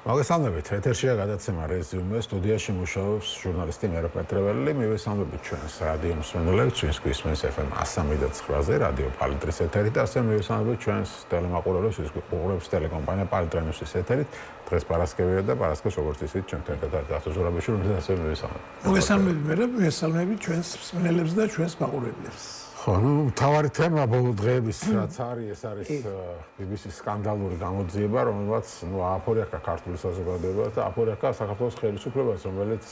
მოგესალმებით, ეთერშია გადაცემა რეზიუმე, სტუდიაში მუშაობს ჟურნალისტი მერაბ პეტრეველი, მივესალმებით ჩვენს რადიო მსმენელებს, ჩვენს გვისმენს FM 103.9-ზე, რადიო პალიტრის ეთერით, ასე მივესალმებით ჩვენს ტელემაყურებლებს, ის ყურებს ტელეკომპანია პალიტრენუსის ეთერით. დღეს პარასკევია და პარასკევს როგორც ისიც ჩვენთან ერთად ახსოვს ზურაბიშვილი, ასე მივესალმებით. მოგესალმებით მერაბ, მივესალმებით ჩვენს მსმენელებს და ჩვენს მაყურებლებს. თავარი თემა ბოლო დღეების რაც არის, ეს არის BBC-ის სკანდალური გამოძიება, რომელმაც ააფორიახა ქართული საზოგადოებას და ააფორიახა საქართველოს ხელისუფლებას, რომელიც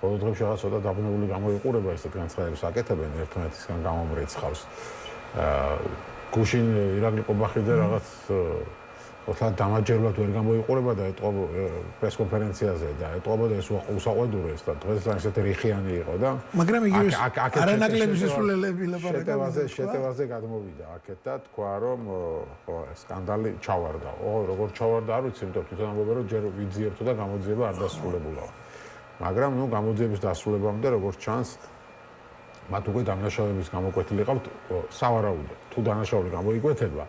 ბოლო დღეებში რაღაც ცოტა დაბუნებული გამოიყურება ესეთ განცხადებებს აკეთებენ ერთმანეთისგან გამომრიცხავს. გუშინ ირაკლი ყობახიძე რაღაც ოთლად დამაჯერებლად ვერ გამოიყურება და ეტყობა პრესკონფერენციაზე და ეტყობოდა ეს უსაყვედურეს და დღეს ესეთი რიხიანი იყო და მაგრამ იგივე არანაკლები სისულელები ლაპარაკობდნენ შეტევაზე გადმოვიდა აქეთ და თქვა რომ სკანდალი ჩავარდა. როგორ ჩავარდა არ ვიცი, იმიტომ თვითონ ამბობენ რომ ჯერ ვიძიებთო და გამოძიება არ დასრულებულა. მაგრამ გამოძიების დასრულებამდე როგორც ჩანს მათ უკვე დამნაშავების გამოკვეთილი ყავთ სავარაუდო. თუ დანაშაული გამოიკვეთება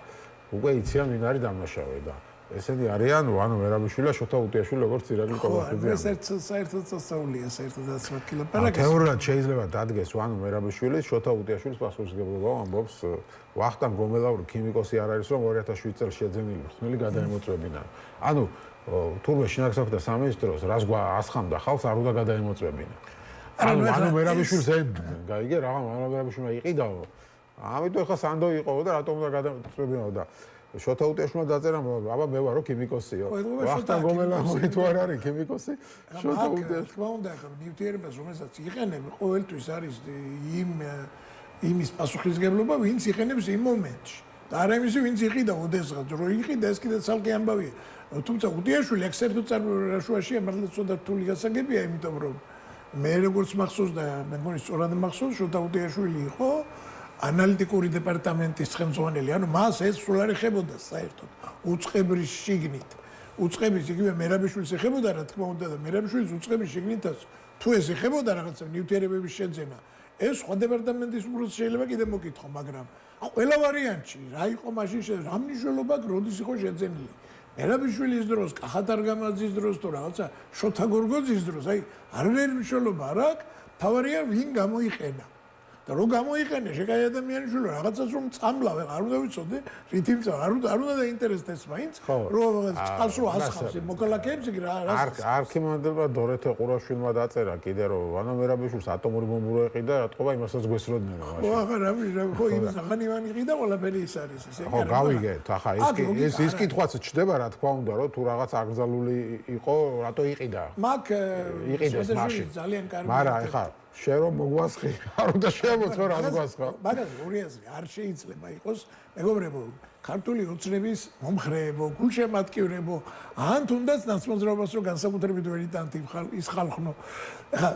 უკვე იციან ვინ არის დამნაშავე და ესენი არიან მერაბიშვილი და შოთა უტიაშვილი როგორც ირაკლი ყობახიძე. ეს საერთოდ სასწაულია, საერთოდ ასმაკი ლაპარაკი. თეორიულად შეიძლება დადგეს მერაბიშვილის შოთა უტიაშვილის პასუხისმგებლობა ამბობს ვახტანგ გომელაური ქიმიკოსი არ არის რომ 2007 წელს შეძენილი მწმელი გადაემოწვებინა. ანუ თურმე შინაგან საქმეთა სამინისტროს რას ასხამდა ხალხს არ უნდა გადაემოწვებინა. ანუ მერაბიშვილს გაიგე რა მერაბიშვილმა იყიდაო. ამიტომ ხა სანდო იყო და რატომ უნდა გადაწყვეტინო და შოთა უტიაშვილმა დაწერა აბა მე ვარო ქიმიკოსიო. ვახტანგ გომელაური თუ არ არის ქიმიკოსი შოთა უტიაშვილი თქმა უნდა ხა ნივთიერებას რომელსაც იყენებ ყოველთვის არის იმის პასუხისმგებლობა ვინც იყენებს იმ მომენტში და არა იმისი ვინც იყიდა ოდესღაც რო იყიდა ეს კიდე ცალკე ამბავია. თუმცა უტიაშვილი აქ საერთოდ წარმოშობაში მართლა ცოტა რთული გასაგებია იმიტომ რომ მე როგორც მახსოვს და მე მგონი სწორად მახსოვს შოთა უტიაშვილი იყო ანალიტიკური დეპარტამენტის ხელმძღვანელი, ანუ მას ეს სულ არ ეხებოდა საერთოდ უწყებრის შიგნით. უწყების იგივე მერაბიშვილს ეხებოდა რა თქმა უნდა და მერაბიშვილის უწყების შიგნითაც თუ ეს ეხებოდა რაღაცა ნივთიერებების შეძენა, ეს სხვა დეპარტამენტის უბრალოდ შეიძლება კიდე მოკითხო, მაგრამ ყველა ვარიანტში რა იყო მაშინ რა მნიშვნელობა როდის იყო შეძენილი. მერაბიშვილის დროს, კახათ არგამაძის დროს თუ რაღაცა შოთა გორგოძის დროს, აი არ ვერ მნიშვნელობა არ აქვს, თავარია ვინ გამოიყენა. და რო გამოიყენე შეკაი ადამიანიშვილი რაღაცას რომ წამლავე არ უნდა ვიცოდე რით იმწა არ უნდა დაინტერესდეს მაინც რომ წყალს რო ასხავს მოკალაკეებს იგი რა არქიმანდელმა დორეთე ყურაშვილმა დაწერა კიდე რომ ანუ მერაბიშვილს ატომური ბომბი რო ეყიდა რატყობა იმასაც გვესროდნენ მაშინ ხო რა ხო იმ სახანივანი ყიდა ყველაფერი ის არის ესე ხო გავიგეთ ახლა ის კითხვაც ჩდება რა თქმა უნდა რომ თუ რაღაც აკრძალული იყო რატო იყიდა მაგ იყიდეს მაშინ ძალიან კარგი მაგრამ ახლა შენ რომ მოგვასხი არ უნდა შემოწმო რა გვასხა მაგრამ ორი აზრი არ შეიძლება იყოს მეგობრებო ქართული ოცნების მომხრეებო გულშემატკივრებო ან თუნდაც ნაცმოძრაობას რო განსაკუთრებით ვერიტანტი ის ხალხნო ახლა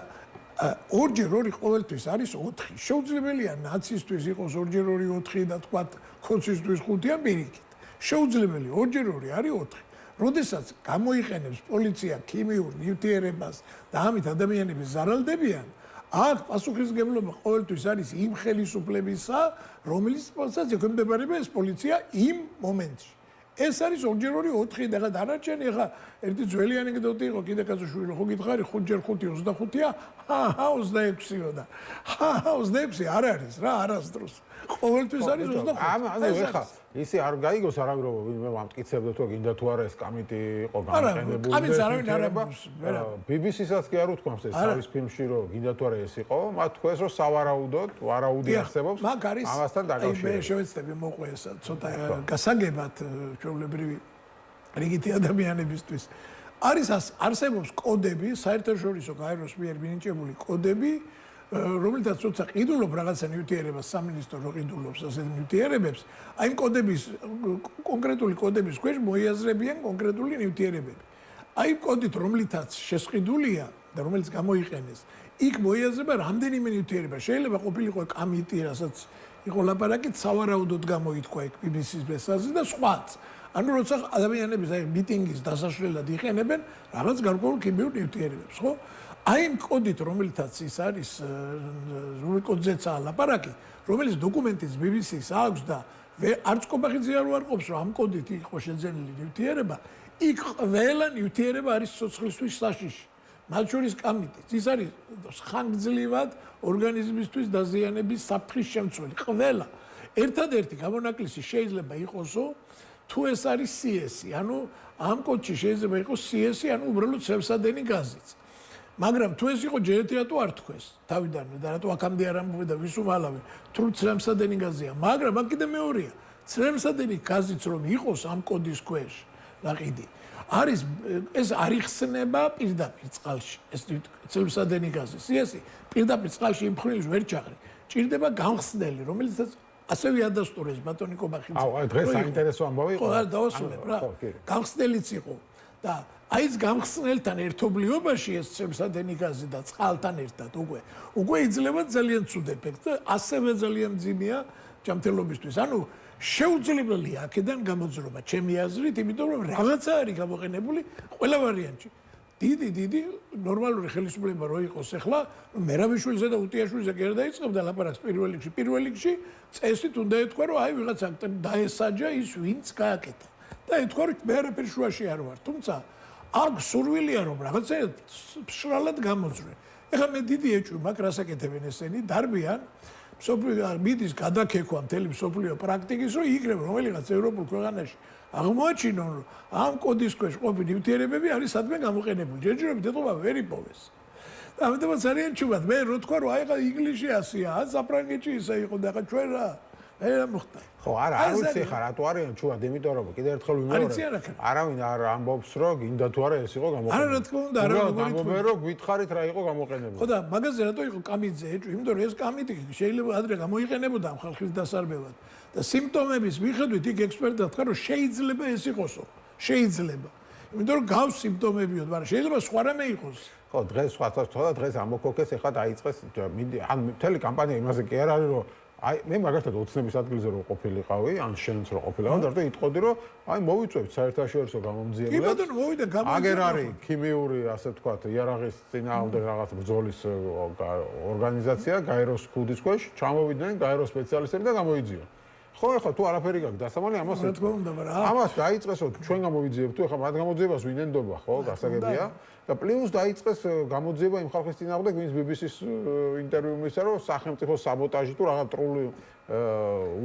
ორჯერ ორი ყოველთვის არის 4 შეუძლებელია ნაცისტვის იყოს ორჯერ ორი 4 და თქვა ქოცისთვის 5 ან პირიქით შეუძლებელი ორჯერ ორი არის 4 როდესაც გამოიყენებს პოლიცია ქიმიურ ნივთიერებას და ამით ადამიანები ზარალდებიან აქ პასუხისმგებლობა ყოველთვის არის იმ ხელისუფლებისა, რომელსაც ექვემდებარება ეს პოლიცია იმ მომენტში. ეს არის ორჯერ ორი 4 და დანარჩენი ახლა ერთი ძველი ანეკდოტი იყო კიდე კაცოშვილი ხო გითხარი 5 × 5 25-ია? 26-ია და 26 არ არის რა არასდროს. ყოველთვის არის 25. ანუ ეხლა ისი არ გაიგოს არავინ რომ ვინმე ამტკიცებდა თუ გინდა თუ არა ეს კამიტი იყო გამოყენებული. კამიტს არავინ არ ამბობს. BBC-საც კი არ უთქვამს ეს არის ფილმში რომ გინდა თუ არა ეს იყო, მათ თქვეს რომ სავარაუდოდ ვარაუდი არსებობს. ამასთან დაკავშირებით. მე შევეცდები მოყვე ეს ცოტა გასაგებად ჩვეულებრივი რიგითი ადამიანებისთვის. არის არსებობს კოდები, საერთაშორისო გაეროს მიერ მინიჭებული კოდები რომელთაც როცა ყიდულობ რაღაცა ნივთიერებას სამინისტრო რო ყიდულობს ასეთ ნივთიერებებს, აი კოდების კონკრეტული კოდების ქვეშ მოიაზრებიან კონკრეტული ნივთიერებები. აი კოდით რომლითაც შესყიდულია და რომელიც გამოიყენეს, იქ მოიაზრება რამდენიმე ნივთიერება. შეიძლება ყოფილიყო კამიტი, რასაც იყო ლაპარაკი, სავარაუდოდ გამოითქვა იქ BBC-ის ბესაზე და სხვაც. ანუ როცა ადამიანები აი მიტინგის დასაშლელად იყენებენ რაღაც გარკვეულ ქიმიურ ნივთიერებებს, ხო? აი იმ კოდით, რომელთაც ის არის, რომელ კოდზეცაა ლაპარაკი, რომელიც დოკუმენტიც BBC-ს აქვს და არც ყობახიძე არ უარყოფს, რომ ამ კოდით იყო შეძენილი ნივთიერება, იქ ყველა ნივთიერება არის სიცოცხლისთვის საშიში. მათ შორის კამიტიც. ის არის ხანგრძლივად ორგანიზმისთვის დაზიანების საფრთხის შემცველი. ყველა. ერთადერთი გამონაკლისი შეიძლება იყოსო, თუ ეს არის CS-ი. ანუ ამ კოდში შეიძლება იყოს CS-ი, ანუ უბრალოდ ცრემსადენი გაზიც. მაგრამ თუ ეს იყო ჯერეთია თუ არ თქვეს თავიდანვე და რატო აქამდე არ ამბობ და ვის უმალავე, თუ ცრემსადენი გაზია. მაგრამ აქ კიდე მეორეა. ცრემსადენი გაზიც რომ იყოს ამ კოდის ქვეშ, ნაყიდი. არის ეს არ იხსნება პირდაპირ წყალში. ეს ცრემსადენი გაზი. CS-ი პირდაპირ წყალში იმ მხრივ ვერ ჩაღრი. ჭირდება გამხსნელი, რომელიც ასევე ადასტურებს ბატონი კობახიძე. აუ, დღეს საინტერესო ამბავი იყო. ხო, არ დავასრულებ რა. გამხსნელიც იყო და აი ეს გამხსნელთან ერთობლიობაში ეს ცრემსადენი გაზი და წყალთან ერთად უკვე იძლევა ძალიან ცუდ ეფექტს და ასევე ძალიან მძიმეა ჯანმრთელობისთვის. ანუ შეუძლებელია აქედან გამოძრობა ჩემი აზრით, იმიტომ რომ რაღაცა არის გამოყენებული ყველა ვარიანტში. დიდი ნორმალური ხელისუფლება რო იყოს ახლა, მერაბიშვილზე და უტიაშვილზე კი არ დაიწყებდა ლაპარაკს პირველ რიგში, წესით უნდა ეთქვა რომ აი ვიღაცა დაესაჯა ის ვინც გააკეთა. და ეთქვა რომ მე არაფერი შუაში არ ვარ, თუმცა აქ სურვილია რომ რაღაცა ფშრალად გამოძრე. ეხლა მე დიდი ეჭვი მაქვს რასაკეთებენ ესენი, დარბიან მიდის გადაქეკვა მთელი მსოფლიო პრაქტიკის, რომ იგრევ რომელიღაც ევროპულ ქვეყანაში აღმოაჩინონ, რომ ამ კოდის ქვეშ ყოფილი ნივთიერებები არის სადმე გამოყენებული. ჯერჯერობით ეთყობა ვერ იპოვეს. და ამიტომაც არიან ჩუბად. მე რო თქვა რომ აი ხა ინგლისში ასია, საფრანგეთში ისე იყო და ხა ჩვენ რა რა მოხდა. ხო, არა, არ ვიცი ხა რატო არიან ჩუბად, იმიტომ რომ კიდევ ერთხელ ვიმეორებ. არავინ არ ამბობს რომ გინდა თუ არა ეს იყო გამოყენებული. არა, რა თქმა უნდა, არა, გამომე რომ გითხარით რა იყო გამოყენებული. ხო და მაგაზე რატო იყო კამიძე ეჭვი, იმიტომ რომ ეს კამიტი შეიძლება ადრე გამოიყენებოდა ხალხის დასარბევად და სიმპტომების მიხედვით იქ ექსპერტთა თქვა რომ შეიძლება ეს იყოსო. შეიძლება. იმიტომ რომ გავს სიმპტომებიო, მაგრამ შეიძლება სხვა რამე იყოს. ხო, დღეს სხვათა თქო, დღეს ამოქოქეს ახლა დაიწყეს ან მთელი კამპანია იმაზე კი არ არის რომ აი მე მაგალითად ოცნების ადგილზე რო ყოფილიყავი, ან შენც რო ყოფილიყავ და იტყოდი რომ აი მოვიწევთ საერთაშორისო გამომძიებლებს. კი ბატონო, მოვიდა გამომძიებლები. აგერ არის ქიმიური, ასე ვთქვათ, იარაღის წინააღმდეგ რაღაც ბრძოლის ორგანიზაცია, გაეროს ქუდის ქვეშ, ჩამოვიდნენ გაეროს სპეციალისტები და გამოიძიონ. ხო, ეხლა თუ არაფერი გაქვს დასამალი ამას რა თქმა უნდა, მაგრამ ამას დაიწყესო ჩვენ გამოიძიებთ თუ ეხლა მათ გამოძიებას ვინ ენდობა, ხო, გასაგებია და პლუს დაიწყეს გამოძიება იმ ხალხის წინააღმდეგ, ვინც BBC-ს ინტერვიუ მისცა, რომ სახელმწიფო საბოტაჟი თუ რაღაც ტრული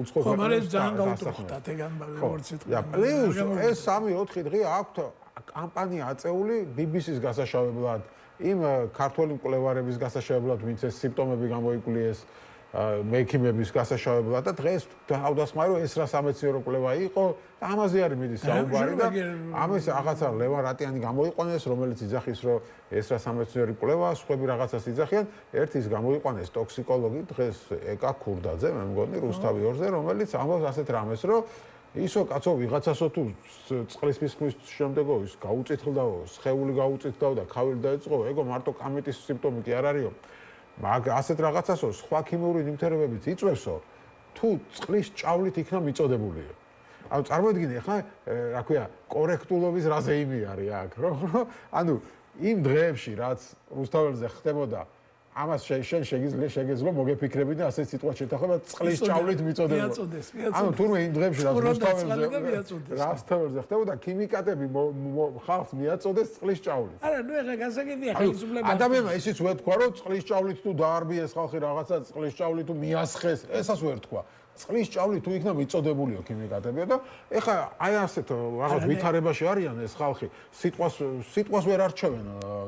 უცხო ხო, მაგრამ ეს ძალიან გაუტრუხტათ ეგ ამბავი როგორც ეთქვა. და პლუს ეს 3-4 დღე აქვთ კამპანია აწეული BBC-ს გასაშავებლად, იმ ქართველი მკვლევარების გასაშავებლად, ვინც ეს სიმპტომები გამოიკვლიეს მექიმების გასაშავებლად და დღეს დავდასხმარი რომ ეს რა სამეცნიერო კვლევა იყო და ამაზე არის მიდის საუბარი და ამას რაღაცა ლევან რატიანი გამოიყვანეს რომელიც იძახის რომ ეს რა სამეცნიერო კვლევა სხვები რაღაცას იძახიან ერთის გამოიყვანეს ტოქსიკოლოგი დღეს ეკა ქურდაძე მე მგონი რუსთავი 2-ზე რომელიც ამბობს ასეთ რამეს რომ ისო კაცო ვიღაცასო თუ წყლის მისხმის შემდეგო ის გაუწითლდაო სხეული გაუწითლდაო და ქავილი დაეწყო ეგო მარტო კამიტის სიმპტომი კი არ არისო მაგ ასეთ რაღაცასო სხვა ქიმიური ნივთიერებებით იწვევსო თუ წყლის ჭავლით იქნა მიწოდებულიო. ანუ წარმოიდგინე ახლა რა ქვია კორექტულობის რაზე იმი არის აქ რომ ანუ იმ დღეებში რაც რუსთაველზე ხდებოდა ამას შენ შეგეძლო მოგეფიქრები და ასე სიტყვა შეთანხმება წყლის ჭავლით მიწოდებულიო. ანუ თურმე იმ დღეებში რაც რუსთაველზე ხდებოდა ქიმიკატები ხალხს მიაწოდეს წყლის ჭავლით. არა, ნუ ეხლა გასაგებია ხელისუფლება. ადამიანმა ისიც ვერ თქვა რომ წყლის ჭავლით თუ დაარბიეს ხალხი რაღაცა წყლის ჭავლით თუ მიასხეს, ესას ვერ თქვა. წყლის ჭავლით თუ იქნა მიწოდებულიო ქიმიკატებიო და ეხლა აი ასეთ რაღაც ვითარებაში არიან ეს ხალხი სიტყვას ვერ არჩევენ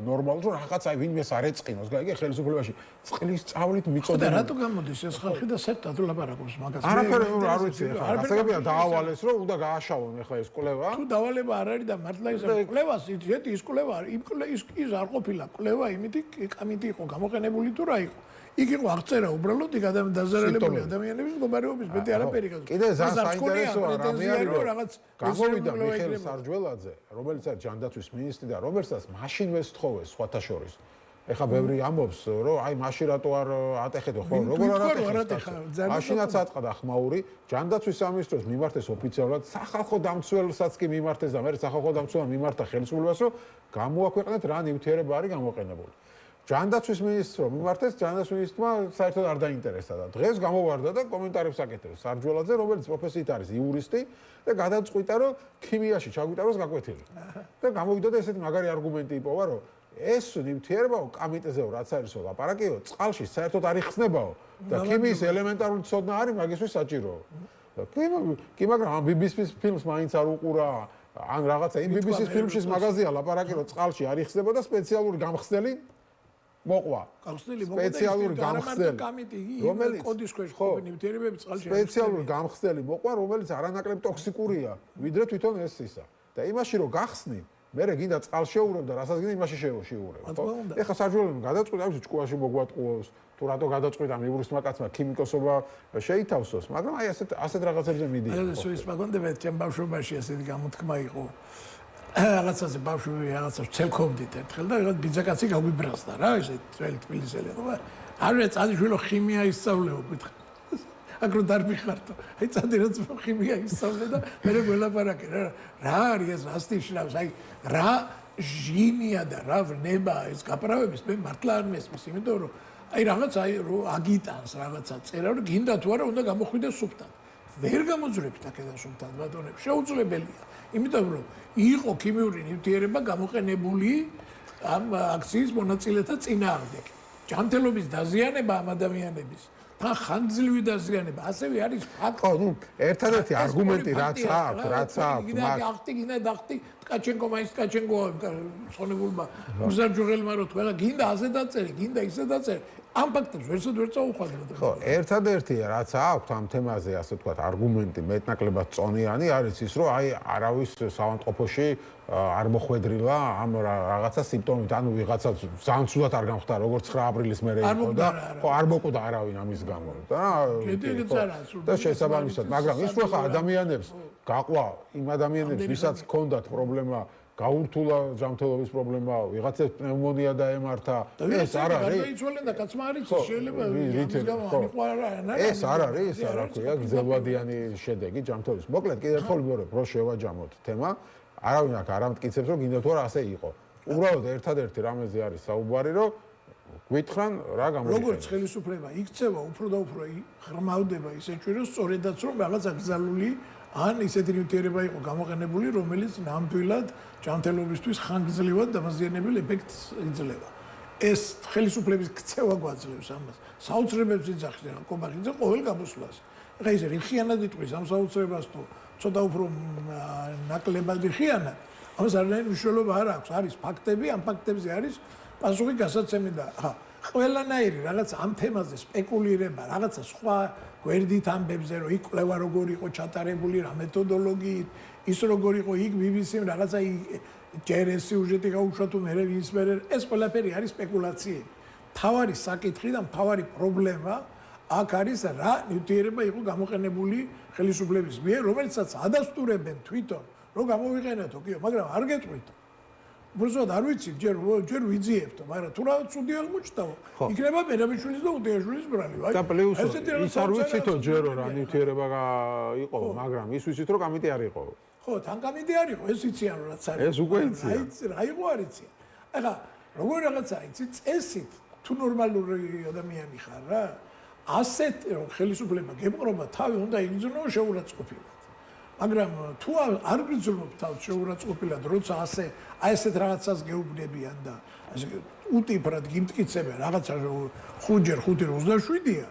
ნორმალურად რომ რაღაც აი ვინმეს არ ეწყინოს გაიგე ხელისუფლებაში წყლის ჭავლით მიწოდებულიო. და რატო გამოდის ეს ხალხი და საერთოდ ლაპარაკობს მაგას? არაფერი არ ვიცი ეხლა გასაგებია დაავალეს რომ უნდა გააშალონ ეხლა ეს კვლევა. თუ დავალება არ არის და მართლა ის კვლევას ის კვლევა ის არ ყოფილა კვლევა იმითი კამიტი იყო გამოყენებული თუ რა იყო. იქ იყო აღწერა უბრალოდ იქ დაზარალებული ადამიანების მდგომარეობის მეტი არაფერი გასაგებია. კიდე ძალიან საინტერესოა რამე არის რომ რაღაც გამოვიდა მიხეილ სარჯველაძე, რომელიც არის ჯანდაცვის მინისტრი და რომელსაც მაშინვე სთხოვეს სხვათა შორის. ეხლა ბევრი ამბობს რომ აი მაშინ რატო არ ატეხეთო ხო როგორ არ ატეხეთ. მაშინაც ატყდა ხმაური ჯანდაცვის სამინისტროს მიმართეს ოფიციალურად სახალხო დამცველსაც კი მიმართეს და მე სახალხო დამცველმა მიმართა ხელისუფლებას რომ გამოაქვეყნეთ რა ნივთიერება არის გამოყენებული. ჯანდაცვის მინისტრმა მიმართეს, ჯანდაცვის მინისტრმა საერთოდ არ დაინტერესდა და დღეს გამოვარდა და კომენტარებს აკეთებს სარჯველაძე, რომელიც პროფესიით არის იურისტი და გადაწყვიტა, რომ ქიმიაში ჩაგვიტაროს გაკვეთილი. და გამოვიდა და ესეთი მაგარი არგუმენტი იპოვა, რომ ეს ნივთიერებაო, კამიტეზეო, რაც არისო, ლაპარაკიო, წყალში საერთოდ არ იხსნებაო და ქიმიის ელემენტარული ცოდნა არის მაგისთვის საჭიროა. კი, მაგრამ ამ BBC-ის ფილმს მაინც არ უყურა, ან რაღაცა იმ BBC-ის ფილმშიც მაგაზია ლაპარაკი, რომ წყალში არ იხსნება და სპეციალური გამხსნელი მოყვა. სპეციალური გამხსნელი, რომელიც კოდის ქვეშ ყოფილი ნივთიერებები წყალში სპეციალური გამხსნელი მოყვა, რომელიც არანაკლებ ტოქსიკურია, ვიდრე თვითონ ეს ისა. და იმაში რომ გახსნი, მერე გინდა წყალს შეურევ და რასაც გინდა იმაში შეურევ, ხო? ეხლა სარჯველობამ გადაწყვიტა, ამის ჭკუაში მოგვატყუოს, თუ რატო გადაწყვიტა იურისტმა კაცმა ქიმიკოსობა შეითავსოს, მაგრამ აი ასეთ რაღაცებზე მიდია. ეს ის მაგონდება ჩემ ბავშვობაში ასეთი გამოთქმა იყო. რაღაცაზე ბავშვები რაღაცას ცელქობდით ერთხელ და რაღაც ბიძაკაცი გაგვიბრაზდა რა, ესე ძველი თბილისელი ხო? არა, წადიშვილო ქიმია ისწავლეო გითხრა. აგრო დარბიხართო. აი წადი რაც ქიმია ისწავლე და მე გველაპარაკე რა არის ეს ასტიშნავს, აი რა ჟინია და რა ვნება ეს გაფრავების მე მართლა არ მესმის, იმიტომ რომ აი რაღაც აი რო აგიტანს რაღაცა წერა რომ გინდა თუ არა უნდა გამოხვიდეს სუფთად. ვერ გამოძვრებთ აქედან სუფთად ბატონებს, შეუძლებელია. იმიტომ რომ იყო ქიმიური ნივთიერება გამოყენებული ამ აქციის მონაწილეთა წინააღმდეგ. ჯანმრთელობის დაზიანება ამ ადამიანების თან ხანგრძლივი დაზიანება ასევე არის ფაქტი. ხო, ნუ ერთადერთი არგუმენტი რაც აქვს, გინდა დახტი ტკაჩენკო მაინც ტკაჩენკოა ხონებულმა უზარჯუღელმა რო თქვა გინდა ასე დაწერე, გინდა ისე დაწერე. ამ ფაქტებს ვერსად ვერ წაუხვალდეთ. ხო, ერთადერთი რაც აქვს ამ თემაზე, ასე ვთქვათ, არგუმენტი მეტნაკლებად წონიანი არის ის, რომ აი არავის საავადმყოფოში არ მოხვედრილა ამ რაღაცა სიმპტომით, ანუ ვიღაცა ძალიან ცუდად არ გამხდა, როგორც 9 აპრილის მერე იყო და ხო არ მოკვდა არავინ ამის გამო. და შესაბამისად, მაგრამ ის ხო ადამიანებს გაყვა იმ ადამიანებს, ვისაც ჰქონდათ პრობლემა გაურთულა ჯანმრთელობის პრობლემა, ვიღაცას პნევმონია დაემართა. ეს არ არის. გაიცვალენ და კაცმა არ იცის, შეიძლება ამის გამო ამიყვა რა. ეს არ არის, რა ქვია, გრძელვადიანი შედეგი ჯანმრთელობის. მოკლედ, კიდევ ერთხელ ვიმეორებ, რომ შევაჯამოთ თემა. არავინ აქ არ ამტკიცებს, რომ გინდა თუ არა ასე იყო. უბრალოდ ერთადერთი რამეზე არის საუბარი, რომ გვითხრან რა გამოიყენება. როგორც ხელისუფლება იქცევა, უფრო და უფრო ღრმავდება ისე ჩვენ რომ სწორედაც რომ რაღაც აკრძალული ან ისეთი ნივთიერება იყო გამოყენებული, რომელიც ნამდვილად ჯანმრთელობისთვის ხანგრძლივად დამაზიანებელ ეფექტს იძლევა. ეს ხელისუფლების ქცევა გვაძლევს ამას. საოცრებებს იძახს ახლა კობახიძე ყოველ გამოსვლას. ეხლა ის რიხიანად იტყვის ამ საოცრებას თუ ცოტა უფრო ნაკლებად რიხიანად, ამას არანაირი მნიშვნელობა არ აქვს. არის ფაქტები, ამ ფაქტებზე არის პასუხი გასაცემი და ყველანაირი რაღაც ამ თემაზე სპეკულირება, რაღაცა სხვა გვერდით ამბებზე, რომ იქ კვლევა როგორ იყო ჩატარებული, რა მეთოდოლოგიით, ის როგორ იყო იქ BBC-მ რაღაცა ჯერ ეს სიუჟეტი გაუშვა თუ მერე ვის მერე, ეს ყველაფერი არის სპეკულაციები. თავარი საკითხი და თავარი პრობლემა აქ არის რა ნივთიერება იყო გამოყენებული ხელისუფლების მიერ, რომელსაც ადასტურებენ თვითონ, რომ გამოვიყენეთო, კიო, მაგრამ არ გეტყვით. უბრალოდ არ ვიცი, ჯერ ვიძიებთო, მაგრამ თუ რა ცუდი აღმოჩნდაო, იქნება მერაბიშვილის და უდიაშვილის ბრალი. და პლუს ის არ ვიცითო ჯერო რა ნივთიერება იყო, მაგრამ ის ვიცით რომ კამიტი არ იყო. ხო, თან კამიტი არ იყო, ეს იციან რომ რაც არის. ეს უკვე იციან. რა იყო არ იციან. ეხლა როგორ რაღაცა იცი წესით თუ ნორმალური ადამიანი ხარ რა, ასეთ რომ ხელისუფლება გეპყრობა, თავი უნდა იგრძნო შეურაცხყოფილად. მაგრამ თუ არ გრძნობ თავს შეურაცხყოფილად, როცა აი ესეთ რაღაცას გეუბნებიან და ასე უტიფრად გიმტკიცებენ რაღაცა 5x5=27-ია.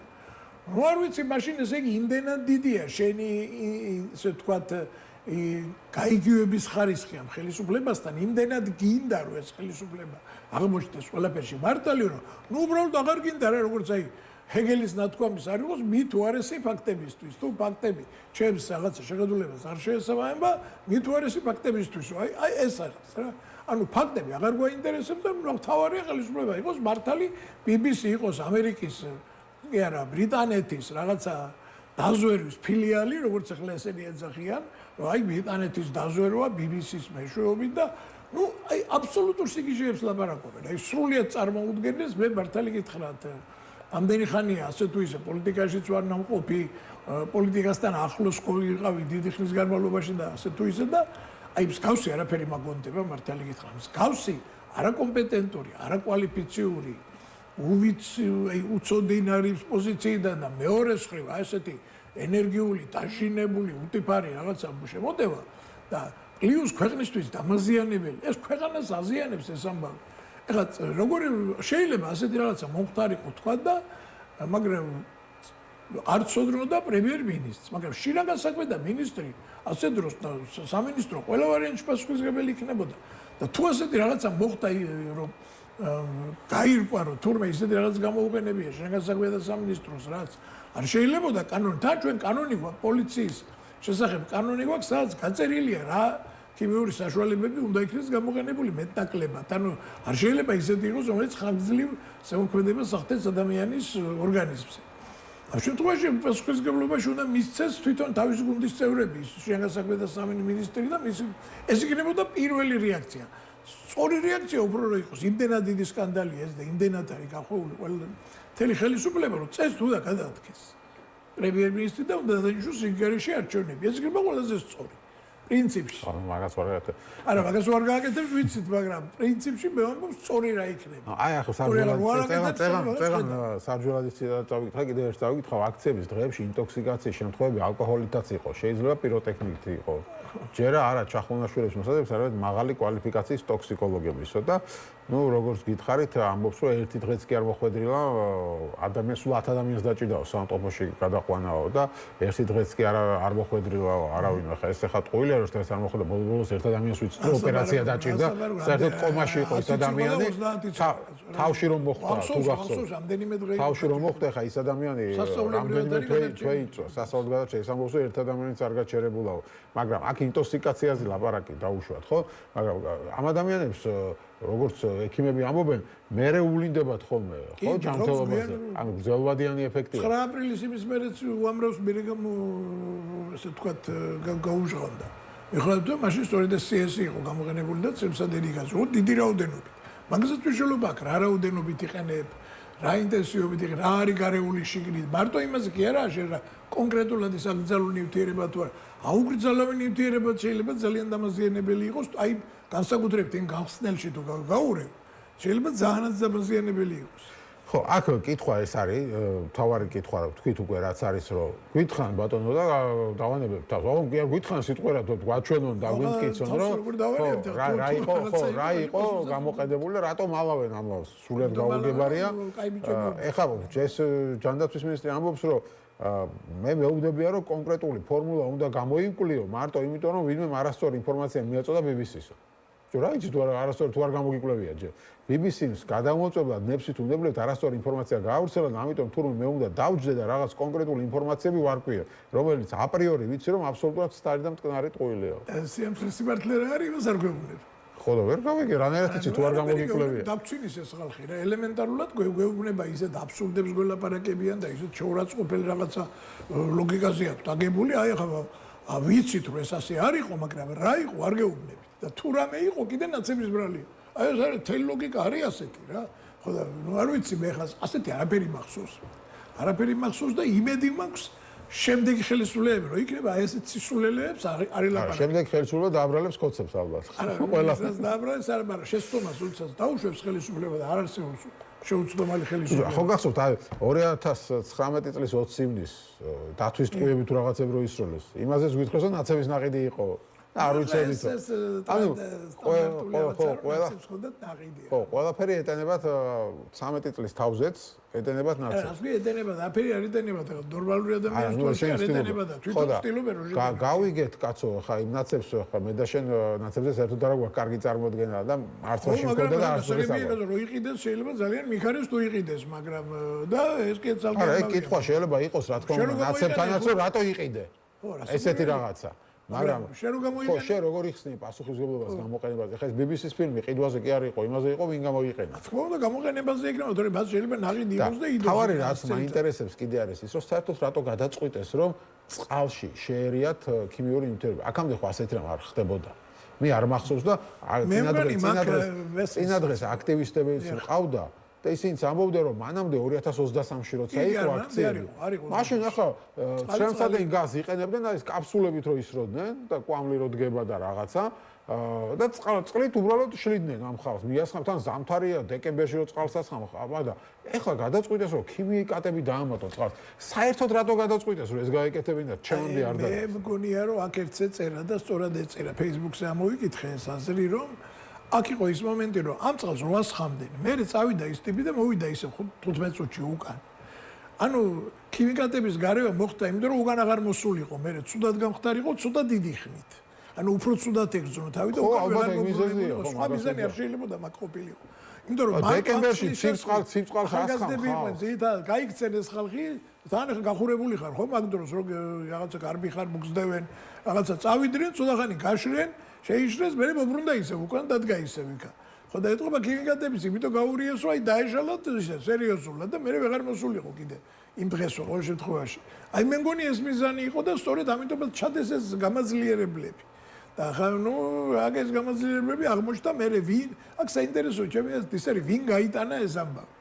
ნუ არ ვიცი, მაშინ ესე იგი იმდენად დიდია შენი ესე ვთქვათ გაიგივების ხარისხი ამ ხელისუფლებასთან, იმდენად გინდა რომ ეს ხელისუფლება აღმოჩნდეს ყველაფერში მართალი, რომ ნუ უბრალოდ აღარ გინდა რა, როგორც აი ჰეგელის ნათქვამის არ იყოს მით უარესი ფაქტებისთვის, თუ ფაქტები ჩემს რაღაცა შეხედულებას არ შეესაბამება მით უარესი ფაქტებისთვის, აი ეს არის რა. ანუ ფაქტები აღარ გვაინტერესებს და მთავარი ხელისუფლება იყოს მართალი, BBC იყოს ამერიკის, კი არა, ბრიტანეთის რაღაცა დაზვერვის ფილიალი, როგორც ახლა ესენი ეძახიან, რომ აი ბრიტანეთის დაზვერვა BBC-ის მეშვეობით და ნუ აი აბსოლუტურ სიგიჟეებს ლაპარაკობენ. აი სრულიად წარმოუდგენელს მე მართალი გითხრათ. ამდენი ხანია ასე თუ ისე პოლიტიკაშიც ვარ ნამყოფი, პოლიტიკასთან ახლოს ვიყავი დიდი ხნის განმავლობაში და ასე თუ ისე და აი მსგავსი არაფერი მაგონდება მართალი გითხრა. მსგავსი არაკომპეტენტური, არაკვალიფიციური, უცოდინარი პოზიციიდან და მეორე მხრივ ესეთი ენერგიული, დაშინებული, უტიფარი რაღაცა შემოტევა და პლუს ქვეყნისთვის დამაზიანებელი. ეს ქვეყანას აზიანებს ეს ამბავი. ეხლა როგორი შეიძლება ასეთი რაღაცა მომხდარიყო თქვა და მაგრამ არც ოდნოდა პრემიერ-მინისტრს, მაგრამ შინაგან საქმეთა მინისტრი ასე დროს სამინისტრო ყველა ვარიანტში პასუხისმგებელი იქნებოდა და თუ ასეთი რაღაცა მოხდა რომ გაირკვა რომ თურმე ისეთი რაღაც გამოუყენებია შინაგან საქმეთა სამინისტროს რაც არ შეიძლებოდა კანონი თან ჩვენ კანონი გვაქვს პოლიციის შესახებ კანონი გვაქვს სადაც გაწერილია რა ქიმიური საშუალებები უნდა იქნეს გამოყენებული მეტნაკლებად. ანუ არ შეიძლება ისეთი იყოს, რომელიც ხანგრძლივ ზემოქმედებას ახდენს ადამიანის ორგანიზმზე. ამ შემთხვევაში პასუხისმგებლობაში უნდა მისცეს თვითონ თავის გუნდის წევრები, შინაგან საქმეთა სამინისტრი და ეს იქნებოდა პირველი რეაქცია. სწორი რეაქცია უფრო რო იყოს, იმდენად დიდი სკანდალია ეს და იმდენად არის გახვეული ყველა მთელი ხელისუფლება, რომ წეს თუ და გადაადგეს. პრემიერ-მინისტრი და უნდა დაინიშნოს სინგარიში არჩევნები. ეს იქნება ყველაზე სწორი. პრინციპში. მაგას ვარ გააკეთებ. არა, მაგას ვარ გააკეთებ, ვიცით, მაგრამ პრინციპში მე ვამბობ, სწორი რა იქნება. აი ახლა საბჭოების ციტატა წავიკითხა, კიდევ ერთ წავიკითხავ, აქციების დღეებში ინტოქსიკაციის შემთხვევები ალკოჰოლითაც იყო, შეიძლება პიროტექნიკით იყო. ჯერა არა ჩახუნაშვილების მოსაძებს, არამედ მაღალი კვალიფიკაციის ტოქსიკოლოგებისო და ნუ როგორც გითხარით, ამბობს რომ ერთი დღეც კი არ მოხვედრილა ადამიანს, სულ 10 ადამიანს დაჭიდაო სამტოფოში გადაყვანაო და ერთი დღეც კი არ მოხვედრილა არავინ. ახლა ეს ახლა ტყუილია რომ დღეს არ მოხვდა, ბოლოს ერთ ადამიანს ვიცით რომ ოპერაცია დაჭირდა, საერთოდ კომაში იყო ეს ადამიანი. თავში რომ მოხვდა, თუ გახსოვს, თავში რომ მოხვდა, ახლა ეს ადამიანი რამდენიმე თვე იწვა, სასწავლებლად გადარჩა, ეს ამბობს რომ ერთ ადამიანიც არ გაჩერებულაო, მაგრამ აქ ინტოქსიკაციაზე ლაპარაკი დაუშვათ, ხო? მაგრამ ამ ადამიანებს როგორც ექიმები ამბობენ, მერე უვლინდებათ ხოლმე, ხო, ჯანმრთელობაზე. ანუ გრძელვადიანი ეფექტია. 9 აპრილის იმის მერეც უამრავს მერე ესე ვთქვათ გაუჟღავდა. ეხლა თუ მაშინ სწორედ CS იყო გამოყენებული და წემსადენი გაზო, დიდი რაოდენობით. მაგასაც მნიშვნელობა აქვს, რა რაოდენობით იყენებ, რა ინტენსივობით იყენებ, რა არის გარეული შიგნით. მარტო იმაზე კი არა, შეიძლება კონკრეტულად ის აკრძალული ნივთიერება თუ არა. აუკრძალავი ნივთიერება შეიძლება ძალიან დამაზიანებელი იყოს, აი განსაკუთრებით იმ გახსნელში თუ გაურევ, შეიძლება ძალიან დამაზიანებელი იყოს. ხო, აქ კითხვა ეს არის, თავარი კითხვა, თქვით უკვე რაც არის, რომ გითხან ბატონო და დავანებებ თავს. აუ, კი არ გითხან სიტყვერად, გვაჩვენონ და გვიმტკიცონ, რომ რა იყო გამოყენებული და რატომ ალავენ ამას, სულად გაუგებარია. ეხლა ეს ჯანდაცვის მინისტრი ამბობს, რომ მე მეუბნებია, რომ კონკრეტული ფორმულა უნდა გამოიკვლიო, მარტო იმიტომ, რომ ვინმე არასწორი ინფორმაცია მიაწოდა BBC-ს. რა იცი თუ არასწორი თუ არ გამოგიკვლევია ჯერ. BBC-ს გადამოწმებლად ნებსით უნდებლებთ არასწორი ინფორმაცია გაავრცელონ, ამიტომ თურმე მე უნდა დავჯდე და რაღაც კონკრეტული ინფორმაციები ვარკვიო, რომელიც აპრიორი ვიცი, რომ აბსოლუტურად სტარი და მტკნარი ტყუილია. სიმართლე რა არის, იმას არ გვეუბნებ. ხო და ვერ გავიგე, რანაირად იცი თუ არ გამოგიკვლევია. დაგცვინის ეს ხალხი რა, ელემენტარულად გვეუბნება ისეთ აბსურდებს გველაპარაკებიან და ისეთ შეურაცხყოფელი რაღაცა ლოგიკაზე აქვს დაგებული, აი ახლა ვიცით რომ ეს ასე არ იყო, მაგრამ რა იყო არ გეუბნებით. და თუ რამე იყო კიდე ნაცების ბრალია. აი ეს არის თელი ლოგიკა არის ასეთი რა. ხო და ნუ არ ვიცი მე ხას ასეთი არაფერი მახსოვს. არაფერი მახსოვს და იმედი მაქვს შემდეგი ხელისუფლებები რომ იქნება აი ესეთ სისულელეებს არ ელაპარაკებს. შემდეგი ხელისუფლება დააბრალებს კოცებს ალბათ. ყველა ეს დააბრალებს არა, მაგრამ შეცდომას უცას დაუშვებს ხელისუფლება და არ არსებობს შეუცდომელი ხელისუფლება. ხო გახსოვთ აი 2019 წლის 20 ივნისს დათვის ტყუები თუ რაღაცები რო ისროლეს. იმაზეც გვითხრეს რომ ნაცების ნაყიდი იყო. არ ვიცოდით. ანუ ყველაფერი ეტენებათ 13 წლის თავზეც ეტენებათ ნაცებს. ასე ეტენებათ, აფერი არ ეტენებათ, ნორმალური ადამიანს თუ არ ეტენებათ და თვითონ სტილობენ რომ გავიგეთ კაცო, ხა იმ ნაცებს ხა მე და შენ ნაცებზე საერთოდ არ გვაქვს კარგი წარმოდგენა და მართლაში მქონდა და არც ვერ ისაბა. რო იყიდეს შეიძლება ძალიან მიხარეს თუ იყიდეს, მაგრამ და ეს კი ძალიან არა, ეს კითხვა შეიძლება იყოს რა თქმა უნდა, ნაცებთანაც რომ რატო იყიდე. ესეთი რაღაცა. მაგრამ ხო შე როგორ იხსნი პასუხისმგებლობას გამოყენებაზე? ხა ეს BBC-ს ფილმი ყიდვაზე კი არ იყო, იმაზე იყო ვინ გამოიყენა. თქმა უნდა გამოყენებაზე იქნება, თორემ მას შეიძლება ნაყიდი იყოს და იდოს. თავარი რაც მაინტერესებს კიდე არის ის, რომ საერთოდ რატო გადაწყვიტეს, რომ წყალში შეერიათ ქიმიური ნივთიერება. აქამდე ხო ასეთი რამ არ ხდებოდა. მე არ მახსოვს და წინა დღეს აქტივისტებიც ყავდა და ისინიც ამბობდნენ რომ მანამდე 2023-ში როცა იყო აქციები მაშინ ახლა ცხენსადენ გაზს იყენებდნენ და ის კაფსულებით რო ისროდნენ და კვამლი რო დგება და რაღაცა და წყლით უბრალოდ შლიდნენ ამ ხალხს მიასხამთ ან ზამთარია დეკემბერში რო წყალს ასხამ და ეხლა გადაწყვიტეს რომ ქიმიკატები დაამატონ წყალს საერთოდ რატო გადაწყვიტეს რომ ეს გაეკეთებინათ ჩემამდე არ და მე მგონია რომ აქ ერთ ეწერა და სწორად ეწერა Facebook-ზე ამოვიკითხე ეს აზრი რომ აქ იყო ის მომენტი რომ ამ წყალს რო ასხამდნენ მე წავიდა ის ტიპი და მოვიდა ისე 15 წუთში უკან ანუ ქიმიკატების გარევა მოხდა იმიტომ რომ უკან აღარ მოსულიყო მე ცუდად გამختارიყო ცუდა დიდი ხნით ანუ უფრო ცუდად ეგზონო თავი და უკან ვერ მოგზაურიყო სხვა მიზანი არ შეიძლება მაკოპილიყო იმიტომ რომ დეკემბერში ციფრწყალს ახალგაზრდები ზედა გაიქცენ ეს ხალხი თან გახურებული ხარ ხო მაგ დროს რომ რაღაცა კარბი ხარ მოგზდევენ რაღაცა წავიდნენ ცუდახანი გაშრენ შეიშრეს მე მოbrunდა ისე უკან დადგა ისე ვიქა ხო და ეთყობა ქიმიკატების იმიტომ გაურიეს რომ აი დაეშალოთ ისე სერიოზულად და მე ვეღარ მოსულიყო კიდე იმ დღესო ყოველ შემთხვევაში აი მე მგონი ეს მიზანი იყო და სწორედ ამიტომ ჩადეს ეს გამაძლიერებლები და ხა ნუ აგეს გამაძლიერებლები აღმოჩნდა მე ვინ აქ საინტერესო ჩემი ის არის ვინ გაიტანა ეს ამბავი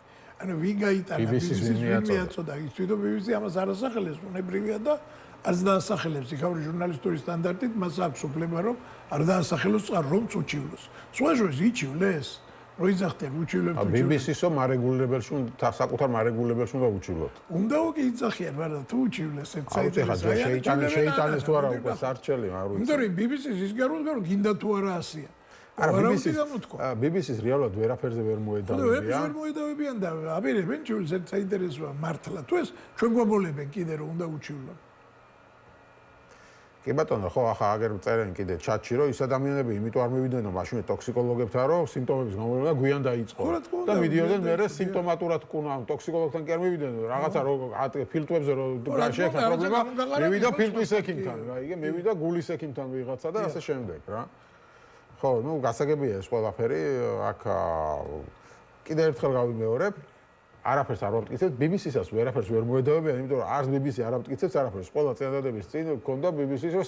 ანუ ვინ გაიტანა BBC-ს ვინ მიაწოდა ის თვითონ BBC ამას არ ასახელებს უნებრივია და არც დაასახელებს იქაური ჟურნალისტური სტანდარტით მას აქვს უფლება რომ არ დაასახელოს წყარ რომ უჩივლოს სხვაშორის იჩივლეს რო იძახდნენ უჩივლებს BBC-სო მარეგულირებელში საკუთარ მარეგულირებელში უნდა უჩივლოთ უნდა უკი იძახიან მაგრამ თუ უჩივლეს ერთ საინტერესო შეიტანეს თუ არა უკვე სარჩელი მაგრამ იმიტომ რომ BBC-ს ის გარუდგა რომ გინდა თუ არა ასია BBC-ს რეალურად ვერაფერზე ვერ მოედავებიან ვერ მოედავებიან და აბერებენ ჩივლს ერთ საინტერესოა მართლა თუ ეს ჩვენ გვაბოლებენ კიდე რომ უნდა უჩივლონ კი ბატონო, ხო, ახლა აგერ წერენ კიდე ჩატში, რომ ის ადამიანები იმიტომ არ მივიდნენ, რომ მაშინ ტოქსიკოლოგებთან, რომ სიმპტომების გამოვლენა გვიან დაიწყო. და მიდიოდნენ მერე სიმპტომატურად კუნა, ტოქსიკოლოგთან კი არ მივიდნენ, რაღაცა რო ფილტვებზე რო შეექმნა პრობლემა, მივიდა ფილტვის ექიმთან, რაიგე, მივიდა გულის ექიმთან ვიღაცა და ასე შემდეგ, რა. ხო, ნუ გასაგებია ეს ყველაფერი, აქ კიდე ერთხელ გავიმეორებ. არაფერს არ ვამტკიცებ BBC-საც ვერაფერს ვერ მოედავებიან, იმიტომ რომ არც BBC არ ამტკიცებს არაფერს. ყველა წინადადების წინ გქონდა BBC-ს რომ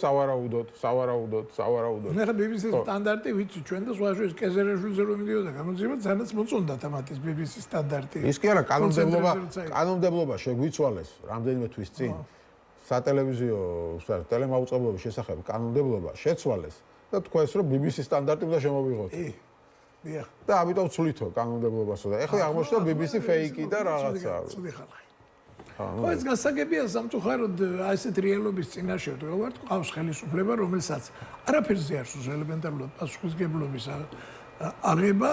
სავარაუდოდ. ნახე BBC-ს სტანდარტი ვიცი ჩვენ და სხვაშორის კეზერაშვილზე რომ მიდიოდა გამოძიება, ძალიან მოწონდა თამათის BBC-ს სტანდარტი. ის კი არა, კანონმდებლობა შეგვიცვალეს რამდენიმე თვის წინ. სატელევიზიო, ტელემაუწყებლობის შესახებ კანონმდებლობა შეცვალეს და თქვეს რომ BBC-ს სტანდარტი უნდა შემოვიღოთ. და ამიტომ ცვლითო კანონმდებლობასო და ეხლა აღმოჩნდა BBC ფეიკი და რაღაცა. ცუდი ხალხი. ხო ეს გასაგებია სამწუხაროდ ასეთ რეალობის წინაშე ვთქვათ, ყავს ხელისუფლება, რომელსაც არაფერზე არ სურს ელემენტარულად პასუხისგებლობის აღება,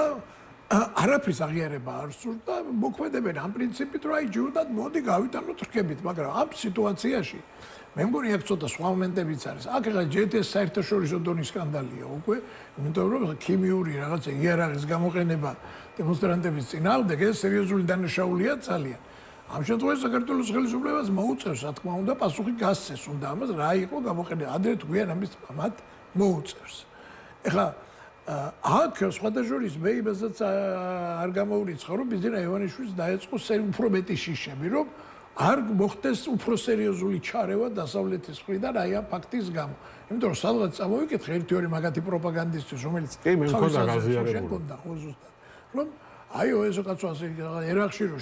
არაფრის აღიარება არ სურს და მოქმედებენ ამ პრინციპით, რომ აი ჯუდად მოდი გავიტანოთ რქებით, მაგრამ ამ სიტუაციაში მე მგონი აქ ცოტა სხვა მომენტებიც არის. აქ ახლა ჯეთეს საერთაშორისო დონის სკანდალია უკვე, იმიტომ რომ ქიმიური რაღაცა იარაღის გამოყენება დემონსტრანტების წინააღმდეგ ეს სერიოზული დანაშაულია ძალიან. ამ შემთხვევაში საქართველოს ხელისუფლებას მოუწევს, რა თქმა უნდა, პასუხი გასცეს, უნდა ამას რა იყო გამოყენება. ადრე თქვენ ამის ამათ მოუწევს. ეხლა აქ სხვათა შორის მე იმასაც არ გამოურიცხავ, რომ ბიზნეს ივანიშვილს დაეწყო უფრო მეტი შიშები, რომ არ მოხდეს უფრო სერიოზული ჩარევა დასავლეთის მხრიდან აი ამ ფაქტის გამო. იმიტომ რომ სადღაც წამოვიკითხე ერთი-ორი მაგათი პროპაგანდისტის, რომელიც ხალხს გაზიარებული. რომ აიო ესო კაცო ასე ერახში რომ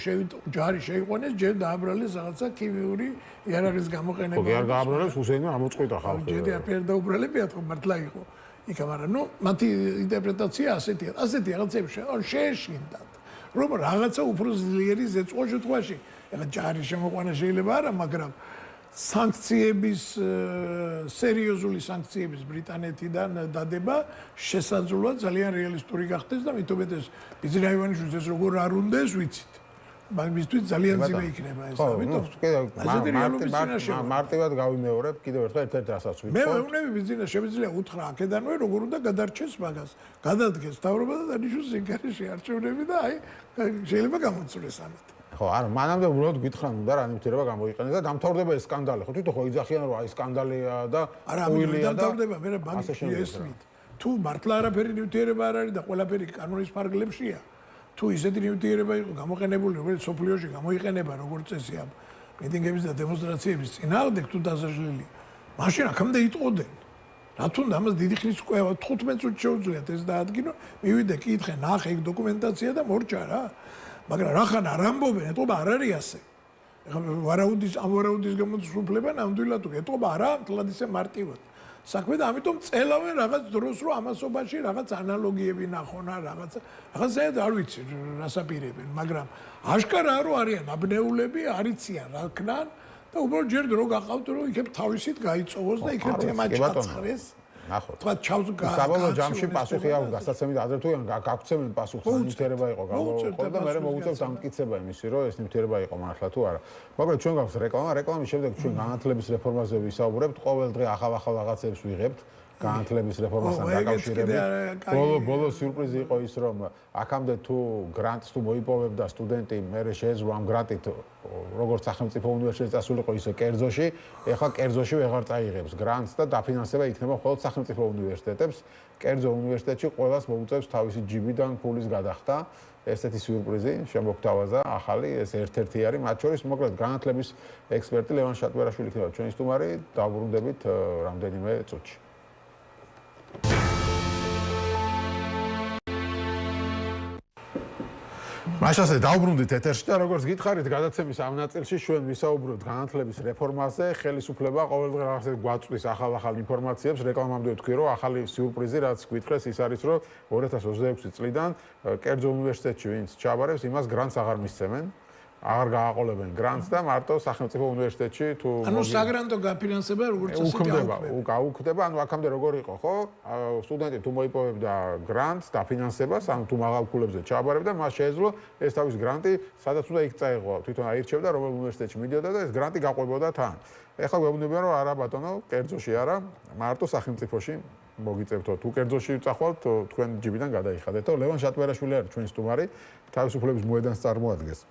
ჯარი შეიყვანეს, ჯერ დააბრალეს რაღაცა ქიმიური იარაღის გამოყენება. ხო, არ გააბრალეს, უსეინო ამოწყვიტა ხალხი. ჯერი აფერ დაუბრალებია თქო მართლა იყო. იქ მაგრამ ნუ მათი ინტერპრეტაცია ასეთია. ასეთი რაღაცები შეეშინდათ. რომ რაღაცა უფრო ძლიერი ზეწვა შემთხვევაში ეხლა ჯარის შემოყვანა შეიძლება არა, მაგრამ სანქციების სერიოზული სანქციების ბრიტანეთიდან დადება შესაძლოა ძალიან რეალისტური გახდეს და მithomet ეს ბიზნეს ივანიშვილს ეს როგორ არ უნდა ეს ვიცით. მაგისთვის ძალიან ძიმე იქნება ეს, ამიტომ მარტივად გავიმეორებ კიდევ ერთხელ ერთ-ერთ რასაც ვიტყვი. მე ვეუბნები ბიზნეს შემიძლია უთხრა აქედანვე როგორ უნდა გადარჩეს მაგას. გადადგეს თავრობა და დანიშნოს სინგარეში არჩევნები და აი შეიძლება გამოწვეს ამით. ხო, არა, მანამდე უბრალოდ გითხრან უნდა რა ნივთიერება გამოიყენეს და დამთავრდება ეს სკანდალი. ხო, თვითონ ხო იძახიან რომ აი სკანდალია და უილია და დამთავრდება, მე მაგით ესმით. თუ მართლა არაფერი ნივთიერება არ არის და ყველაფერი კანონის ფარგლებშია. თუ ისეთი ნივთიერება იყო გამოყენებული, რომელიც სოფლიოში გამოიყენება როგორც წესია მიტინგების და დემონსტრაციების წინააღმდეგ თუ დასაძლელი, მაშინ აქამდე იტყოდნენ. რა თქმა ამას დიდი ხნის ყובה 15 წუთი შეუძლიათ ეს დაადგინო, მივიდე კითხე, ნახე იქ დოკუმენტაცია და მორჩა რა. მაგრამ რახან არ ამბობენ, ეტყობა არ არის ასე. ეხლა ვარაუდის გამოსულება ნამდვილად თუ ეტყობა არა, თლად ისე მარტივად. საქმე და ამიტომ წელავენ რაღაც დროს რომ ამასობაში რაღაც ანალოგიები ნახონა, რაღაც ზედ არ ვიცი რასაპირებენ, მაგრამ აშკარაა რომ არიან აბნეულები, არიციან რა ქნან და უბრალოდ ჯერ დრო გახავთ რომ იქებ თავისით გაიწოვოს და იქებ თემა ჩაწყრეს. ნახოთ. თქვა ჩავს საბოლოო ჯამში პასუხი აქვს გასაცემით ადრე თუ გაგცემენ პასუხს ნივთიერება იყო გავხო და მე მოვუწევთ ამტკიცება იმისი რომ ეს ნივთიერება იყო მართლა თუ არა. მაგრამ ჩვენ გვაქვს რეკლამის შემდეგ ჩვენ განათლების რეფორმაზე ვისაუბრებთ, ყოველ დღე ახალ რაღაცებს ვიღებთ. განათლების რეფორმასთან დაკავშირებით. ბოლო სიურპრიზი იყო ის, რომ აქამდე თუ გრანტს თუ მოიპოვებდა სტუდენტი, მე შეეძლო ამ გრანტით როგორც სახელმწიფო უნივერსიტეტს ასულიყო ისე კერძოში, ეხლა კერძოში ვეღარ წაიღებს გრანტს და დაფინანსება იქნება მხოლოდ სახელმწიფო უნივერსიტეტებს. კერძო უნივერსიტეტში ყველას მოუწევს თავისი ჯიბიდან ფულის გადახდა. ესეთი სიურპრიზი შემოგთავაზა ახალი, ეს ერთ-ერთი არის, მათ შორის მოკლედ განათლების ექსპერტი ლევან შატბერაშვილი იქნება ჩვენი სტუმარი, დავბრუნდებით რამდენიმე წუთში. მაშასე დავბრუნდით ეთერში და როგორც გითხარით გადაცემის ამ ნაწილში ჩვენ ვისაუბრებთ განათლების რეფორმაზე, ხელისუფლება ყოველდღე რაღაცა გვაწვდის ახალ ინფორმაციებს, რეკლამამდე ვთქვი რომ ახალი სიურპრიზი რაც გითხრეს ის არის რომ 2026 წლიდან კერძო უნივერსიტეტში ვინც ჩაბარებს იმას გრანტს აღარ მისცემენ. აღარ გააყოლებენ გრანტს და მარტო სახელმწიფო უნივერსიტეტში თუ ანუ საგრანტო გაფინანსება როგორც ასე გაუქმდება, ანუ აქამდე როგორ იყო, ხო? სტუდენტი თუ მოიპოვებდა გრანტს დაფინანსებას, ანუ თუ მაღალ ფულებზე ჩააბარებდა, მას შეეძლო ეს თავის გრანტი, სადაც უნდა იქ წაეღო, თვითონ აირჩევდა რომელ უნივერსიტეტში მიდიოდა და ეს გრანტი გაყვებოდა თან. ეხლა გვეუბნებიან რომ არა ბატონო, კერძოში არა, მარტო სახელმწიფოში მოგიწევთო. თუ კერძოში წახვალთ, თქვენ ჯიბიდან გადაიხადეთ. ლევან შატბერაშვილი არის ჩვენი სტუმარი, თავისუფლების მოედანს წარმოადგენს.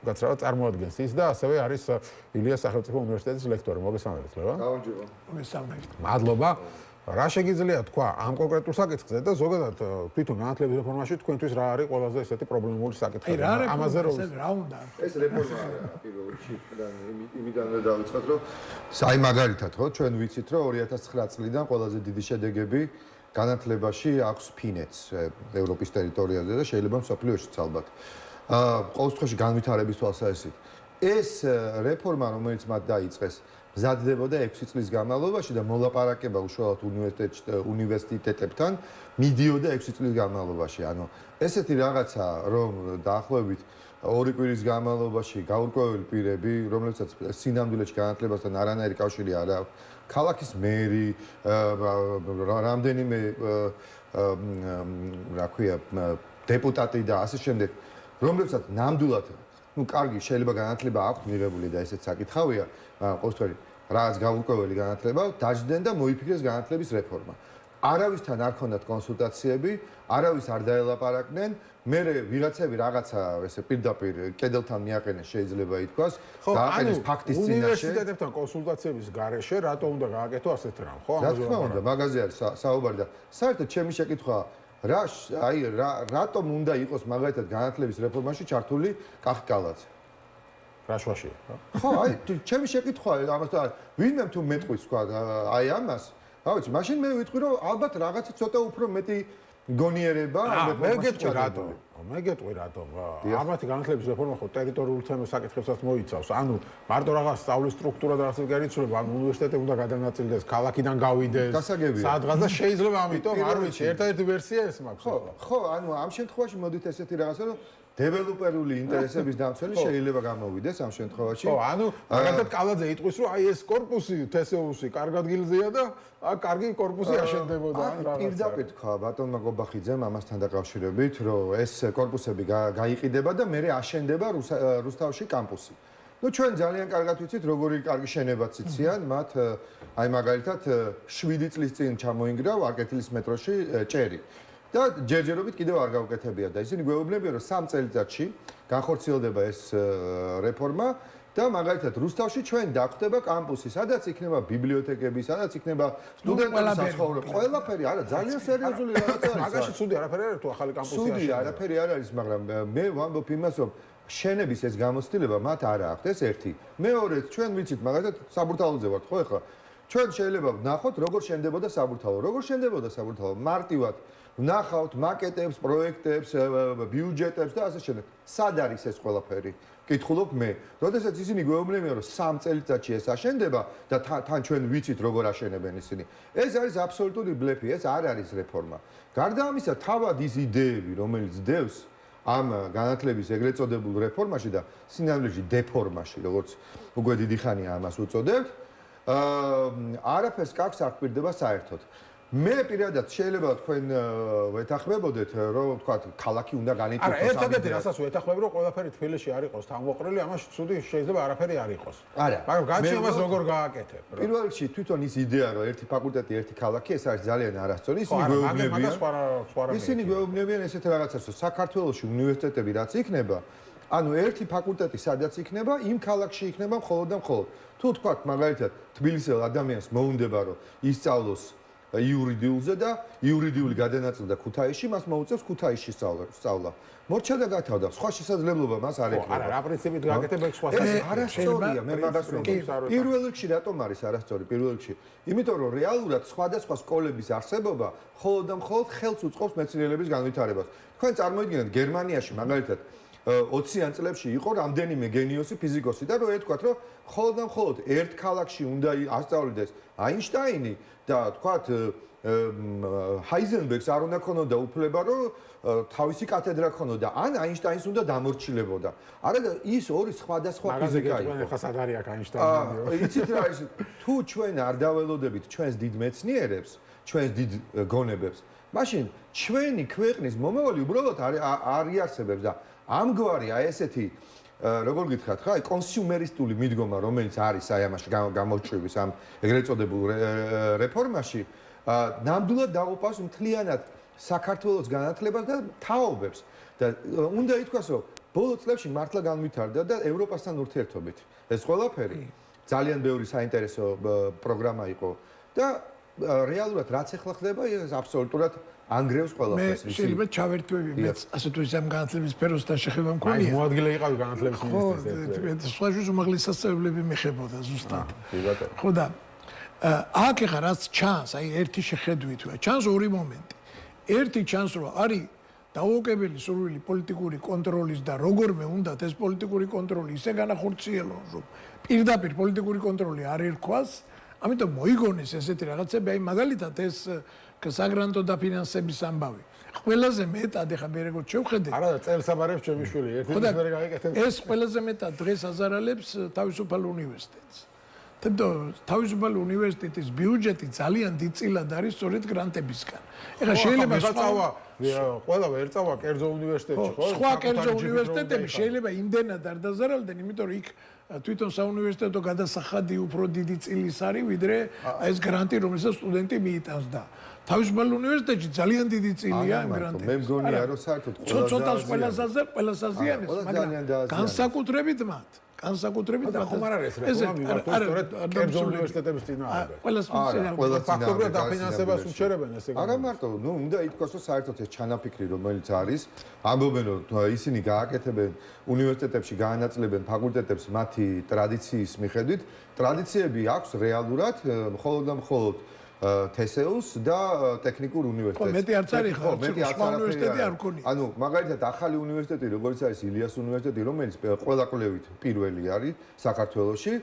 გაცრავად წარმოადგენს ის და ასევე არის ილიას სახელმწიფო უნივერსიტეტის ლექტორი. მოგესალმებით, ლევან. გამარჯობა. მოგესალმებით. მადლობა. რა შეგიძლია თქვა ამ კონკრეტულ საკითხზე და ზოგადად თვითონ განათლების რეფორმაში თქვენთვის რა არის ყველაზე ესეთი პრობლემური საკითხი? ამაზე რა უნდა? ეს რეფორმა პირველ რიგში იმიდანვე დავიწყოთ, რომ აი მაგალითად ხო ჩვენ ვიცით, რომ 2009 წლიდან ყველაზე დიდი შედეგები განათლებაში აქვს ფინეთს ევროპის ტერიტორიაზე და შეიძლება მსოფლიოშიც ალბათ. ყოველ შემთხვევაში განვითარების თვალსაზრისით. ეს რეფორმა, რომელიც მათ დაიწყეს, მზადდებოდა 6 წლის განმავლობაში და მოლაპარაკება უშუალოდ უნივერსიტეტებთან მიდიოდა 6 წლის განმავლობაში. ანუ ესეთი რაღაცა, რომ დაახლოებით 2 კვირის განმავლობაში გაურკვეველი პირები, რომლებსაც სინამდვილეში განათლებასთან არანაირი კავშირი არ აქვს, ქალაქის მერი, რამდენიმე რა ქვია, დეპუტატი და ასე შემდეგ რომლებსაც ნამდვილად, კარგი შეიძლება განათლება აქვს მიღებული და ესეც საკითხავია, ყოველ შემთხვევაში რაღაც გაურკვეველი განათლება დაждდნენ და მოიფიქრეს განათლების რეფორმა. არავისთან არ ქონდათ კონსულტაციები, არავის არ დაელაპარაკნენ, მე ვიღაცები რაღაცა ესე პირდაპირ კედელთან მიაყენეს შეიძლება ითქვას, გააყენეს ფაქტის წინაშე. უნივერსიტეტებთან კონსულტაციების გარეშე რატო უნდა გააკეთო ასეთ რამ, ხო? რა თქმა უნდა, მაგაზე არის საუბარი და საერთოდ ჩემი შეკითხვა რატომ უნდა იყოს მაგალითად განათლების რეფორმაში ჩართული კახკალაძე? რა შვაშია? ხო, აი, ჩემი შეკითხვა ამასთან ვინმე თუ მეტყვის თქვა აი ამას, რა ვიცი, მაშინ მე ვიტყვი რომ ალბათ რაღაცა ცოტა უფრო მეტი გონიერება მე გეტყვი რატომ? მე გეტყვი რატომ? ამათი განათლების რეფორმა ხო ტერიტორიულ საკითხებსაც მოიცავს. ანუ მარტო რაღაც სწავლის სტრუქტურა და რაღაცა გარიცულება, ანუ უნივერსიტეტები უნდა გადანაწილდეს, ქალაქიდან გავიდეს, სადღაც და შეიძლება ამიტომ არ ვიცი, ერთადერთი ვერსია ეს მაქვს. ხო, ანუ ამ შემთხვევაში მოდით ესეთი რაღაცა, რომ დეველოპერული ინტერესების დამცველი შეიძლება გამოვიდეს ამ შემთხვევაში. ხო, ანუ მაგალითად კალაძე იტყვის, რომ აი ეს корпуსი, თესეუსი კარგ ადგილზეა და კარგი корпуსი აშენდებოდა ან რაღაცა. პირდაპირ თქვა ბატონმა გობახიძემ ამასთან დაკავშირებით, რომ ეს корпуსები გაიყიდება და მერე აშენდება რუსთავში კამპუსი. ნუ ჩვენ ძალიან კარგად ვიცით, როგორი კარგი შენობაც იციან, მათ აი მაგალითად 7 წლის წინ ჩამოინგრა ვარკეთილის მეტროში ჭერი. და ჯერჯერობით კიდევ არ გავუკეთებია და ისინი გვეუბნებიან, რომ 3 წელიწადში განხორციელდება ეს რეფორმა და მაგალითად რუსთავში ჩვენ დაგვხდება კამპუსი, სადაც იქნება ბიბლიოთეკები, სადაც იქნება სტუდენტების საცხოვრებელი, ყველაფერი, არა, ძალიან სერიოზული რაღაცა არის. მაგაში ცუდი არაფერი არ არის თუ ახალი კამპუსი აშენდება. ცუდი არაფერი არ არის, მაგრამ მე ვამბობ იმას, რომ შენების ეს გამოცდილება მათ არ აქვს, ეს ერთი. მეორე, ჩვენ ვიცით, მაგალითად საბურთალოზე ვართ, ხო ეხლა ჩვენ შეიძლება ვნახოთ, როგორ შენდებოდა საბურთალო. როგორ შენდებოდა საბურთალო? მარტივად ვნახავთ მაკეტებს, პროექტებს, ბიუჯეტებს და ასე შემდეგ. სად არის ეს ყველაფერი? კითხულობ მე. როდესაც ისინი გვეუბნებიან, რომ 3 წელიწადში ეს აშენდება და თან ჩვენ ვიცით როგორ აშენებენ ისინი. ეს არის აბსოლუტური ბლეფი, ეს არ არის რეფორმა. გარდა ამისა, თავად ის იდეები, რომელიც დევს ამ განათლების ეგრეთ წოდებულ რეფორმაში და სინამდვილეში დეფორმაში, როგორც უკვე დიდი ხანია ამას უწოდებთ, არაფერს კაკს არ კვირდება საერთოდ. მე პირადად შეიძლება თქვენ ვეთანხმებოდეთ, რომ თქვა ქალაქი უნდა განვითარდეს. არა, ერთადერთი რასაც ვეთანხმებ, რომ ყველაფერი თბილისში არ იყოს თავმოყრილი, ამაში ცუდი შეიძლება არაფერი არ იყოს. არა, მაგრამ გაჩვენებას როგორ გააკეთებ? პირველ რიგში თვითონ ის იდეა, რომ ერთი ფაკულტეტი, ერთი ქალაქი, ეს არის ძალიან არასწორი. ისინი გვეუბნებიან ესეთ რაღაცას, რომ საქართველოში უნივერსიტეტები რაც იქნება, ანუ ერთი ფაკულტეტი სადაც იქნება, იმ ქალაქში იქნება მხოლოდ და მხოლოდ. თუ თქვათ მაგალითად თბილისელ ადამიანს მოუნდება, რომ ისწავლოს იურიდიულზე და იურიდიული გადანაწილდა ქუთაისში, მას მოუწევს ქუთაისში სწავლა. მორჩა და გათავდა. სხვა შესაძლებლობა მას არ ექნება. არა, რა პრინციპით გააკეთებ ეგ სხვა ეს არასწორია, მე მაგას ვამბობ. პირველ რიგში რატომ არის არასწორი? პირველ რიგში, იმიტომ რომ რეალურად სხვადასხვა სკოლების არსებობა მხოლოდ და მხოლოდ ხელს უწყობს მეცნიერების განვითარებას. თქვენ წარმოიდგინეთ გერმანიაში მაგალითად 20-იან წლებში იყო რამდენიმე გენიოსი ფიზიკოსი და რო ეთქვათ, რომ მხოლოდ და მხოლოდ ერთ ქალაქში უნდა ასწავლიდეს აინშტაინი და თქვათ ჰაიზენბერგს არ უნდა ქონოდა უფლება, რომ თავისი კათედრა ქონოდა, ან აინშტაინს უნდა დამორჩილებოდა. არა და ის ორი სხვადასხვა ფიზიკა იყო. ხა სად არის აქ აინშტაინი? იცით რა ის თუ ჩვენ არ დაველოდებით ჩვენს დიდ მეცნიერებს, ჩვენს დიდ გონებებს, მაშინ ჩვენი ქვეყნის მომავალი უბრალოდ არ იარსებებს და ამგვარი აი ესეთი როგორ გითხრათ ხა, კონსიუმერისტული მიდგომა, რომელიც არის აი ამაში გამოჩვევის ამ ეგრეთ წოდებულ რეფორმაში, ნამდვილად დაუპავს მთლიანად საქართველოს განათლებას და თაობებს და უნდა ითქვას, რომ ბოლო წლებში მართლა განვითარდა და ევროპასთან ურთიერთობით ეს ყველაფერი ძალიან ბევრი საინტერესო პროგრამა იყო და რეალურად რაც ახლა ხდება, ეს აბსოლუტურად ანგრევს ყველაფერს. მე შეიძლება ჩავერთვები მეც ასე თუ ისე ამ განათლების სფეროსთან შეხება მქონია. მოადგილე იყავი განათლების მინისტრის ერთ-ერთი. სხვა შუა უმაღლესი სასწავლებლები მეხებოდა ზუსტად. ხო და აქ ახლა რაც ჩანს, აი ერთი შეხედვით, ჩანს ორი მომენტი. ერთი ჩანს, რომ არის დაუოკებელი სურვილი პოლიტიკური კონტროლის და როგორმე უნდათ ეს პოლიტიკური კონტროლი ისე განახორციელონ, რომ პირდაპირ პოლიტიკური კონტროლი არ ერქვას, ამიტომ მოიგონეს ესეთი რაღაცები, აი მაგალითად ეს საგრანტო დაფინანსების ამბავი. ყველაზე მეტად ეხა მე როგორც შევხედე. არა და წელს აბარებს ჩემი შვილი, ერთ-ერთი მერე გაიკეთებ. ეს ყველაზე მეტად დღეს აზარალებს თავისუფალ უნივერსიტეტს. თუმცა თავისუფალ უნივერსიტეტის ბიუჯეტი ძალიან დიდწილად არის სწორედ გრანტებისგან. ეხლა შეიძლება ყველა ვერ წავა კერძო უნივერსიტეტში, ხო? სხვა კერძო უნივერსიტეტები შეიძლება იმდენად არ დაზარალდნენ, იმიტომ რომ იქ თვითონ საუნივერსიტეტო გადასახადი უფრო დიდი წილის არის, ვიდრე ეს გრანტი, რომელსაც სტუდენტი მიიტანს და თავისუფალ უნივერსიტეტში ძალიან დიდი წილია იმ გრანტებში. მე მგონია რომ საერთოდ ცოტას ყველას აზიანებს, მაგრამ განსაკუთრებით მათ. განსაკუთრებით და ხომ არ არის რეფორმა სწორედ კერძო უნივერსიტეტების წინააღმდეგ. ყველას ფაქტობრივად დაფინანსებას უჩერებენ ესე იგი. არა მარტო, ნუ უნდა ითქვას, რომ საერთოდ ეს ჩანაფიქრი რომელიც არის, ამბობენ რომ ისინი გააკეთებენ უნივერსიტეტებში განაწილებენ ფაკულტეტებს მათი ტრადიციის მიხედვით, ტრადიციები აქვს რეალურად მხოლოდ და მხოლოდ თესეუს და ტექნიკურ უნივერსიტეტს. მეტი არც არის ხო, სხვა უნივერსიტეტი არ მქონია. ანუ მაგალითად ახალი უნივერსიტეტი, როგორც არის ილიას უნივერსიტეტი, რომელიც ყველა კვლევით პირველი არის საქართველოში,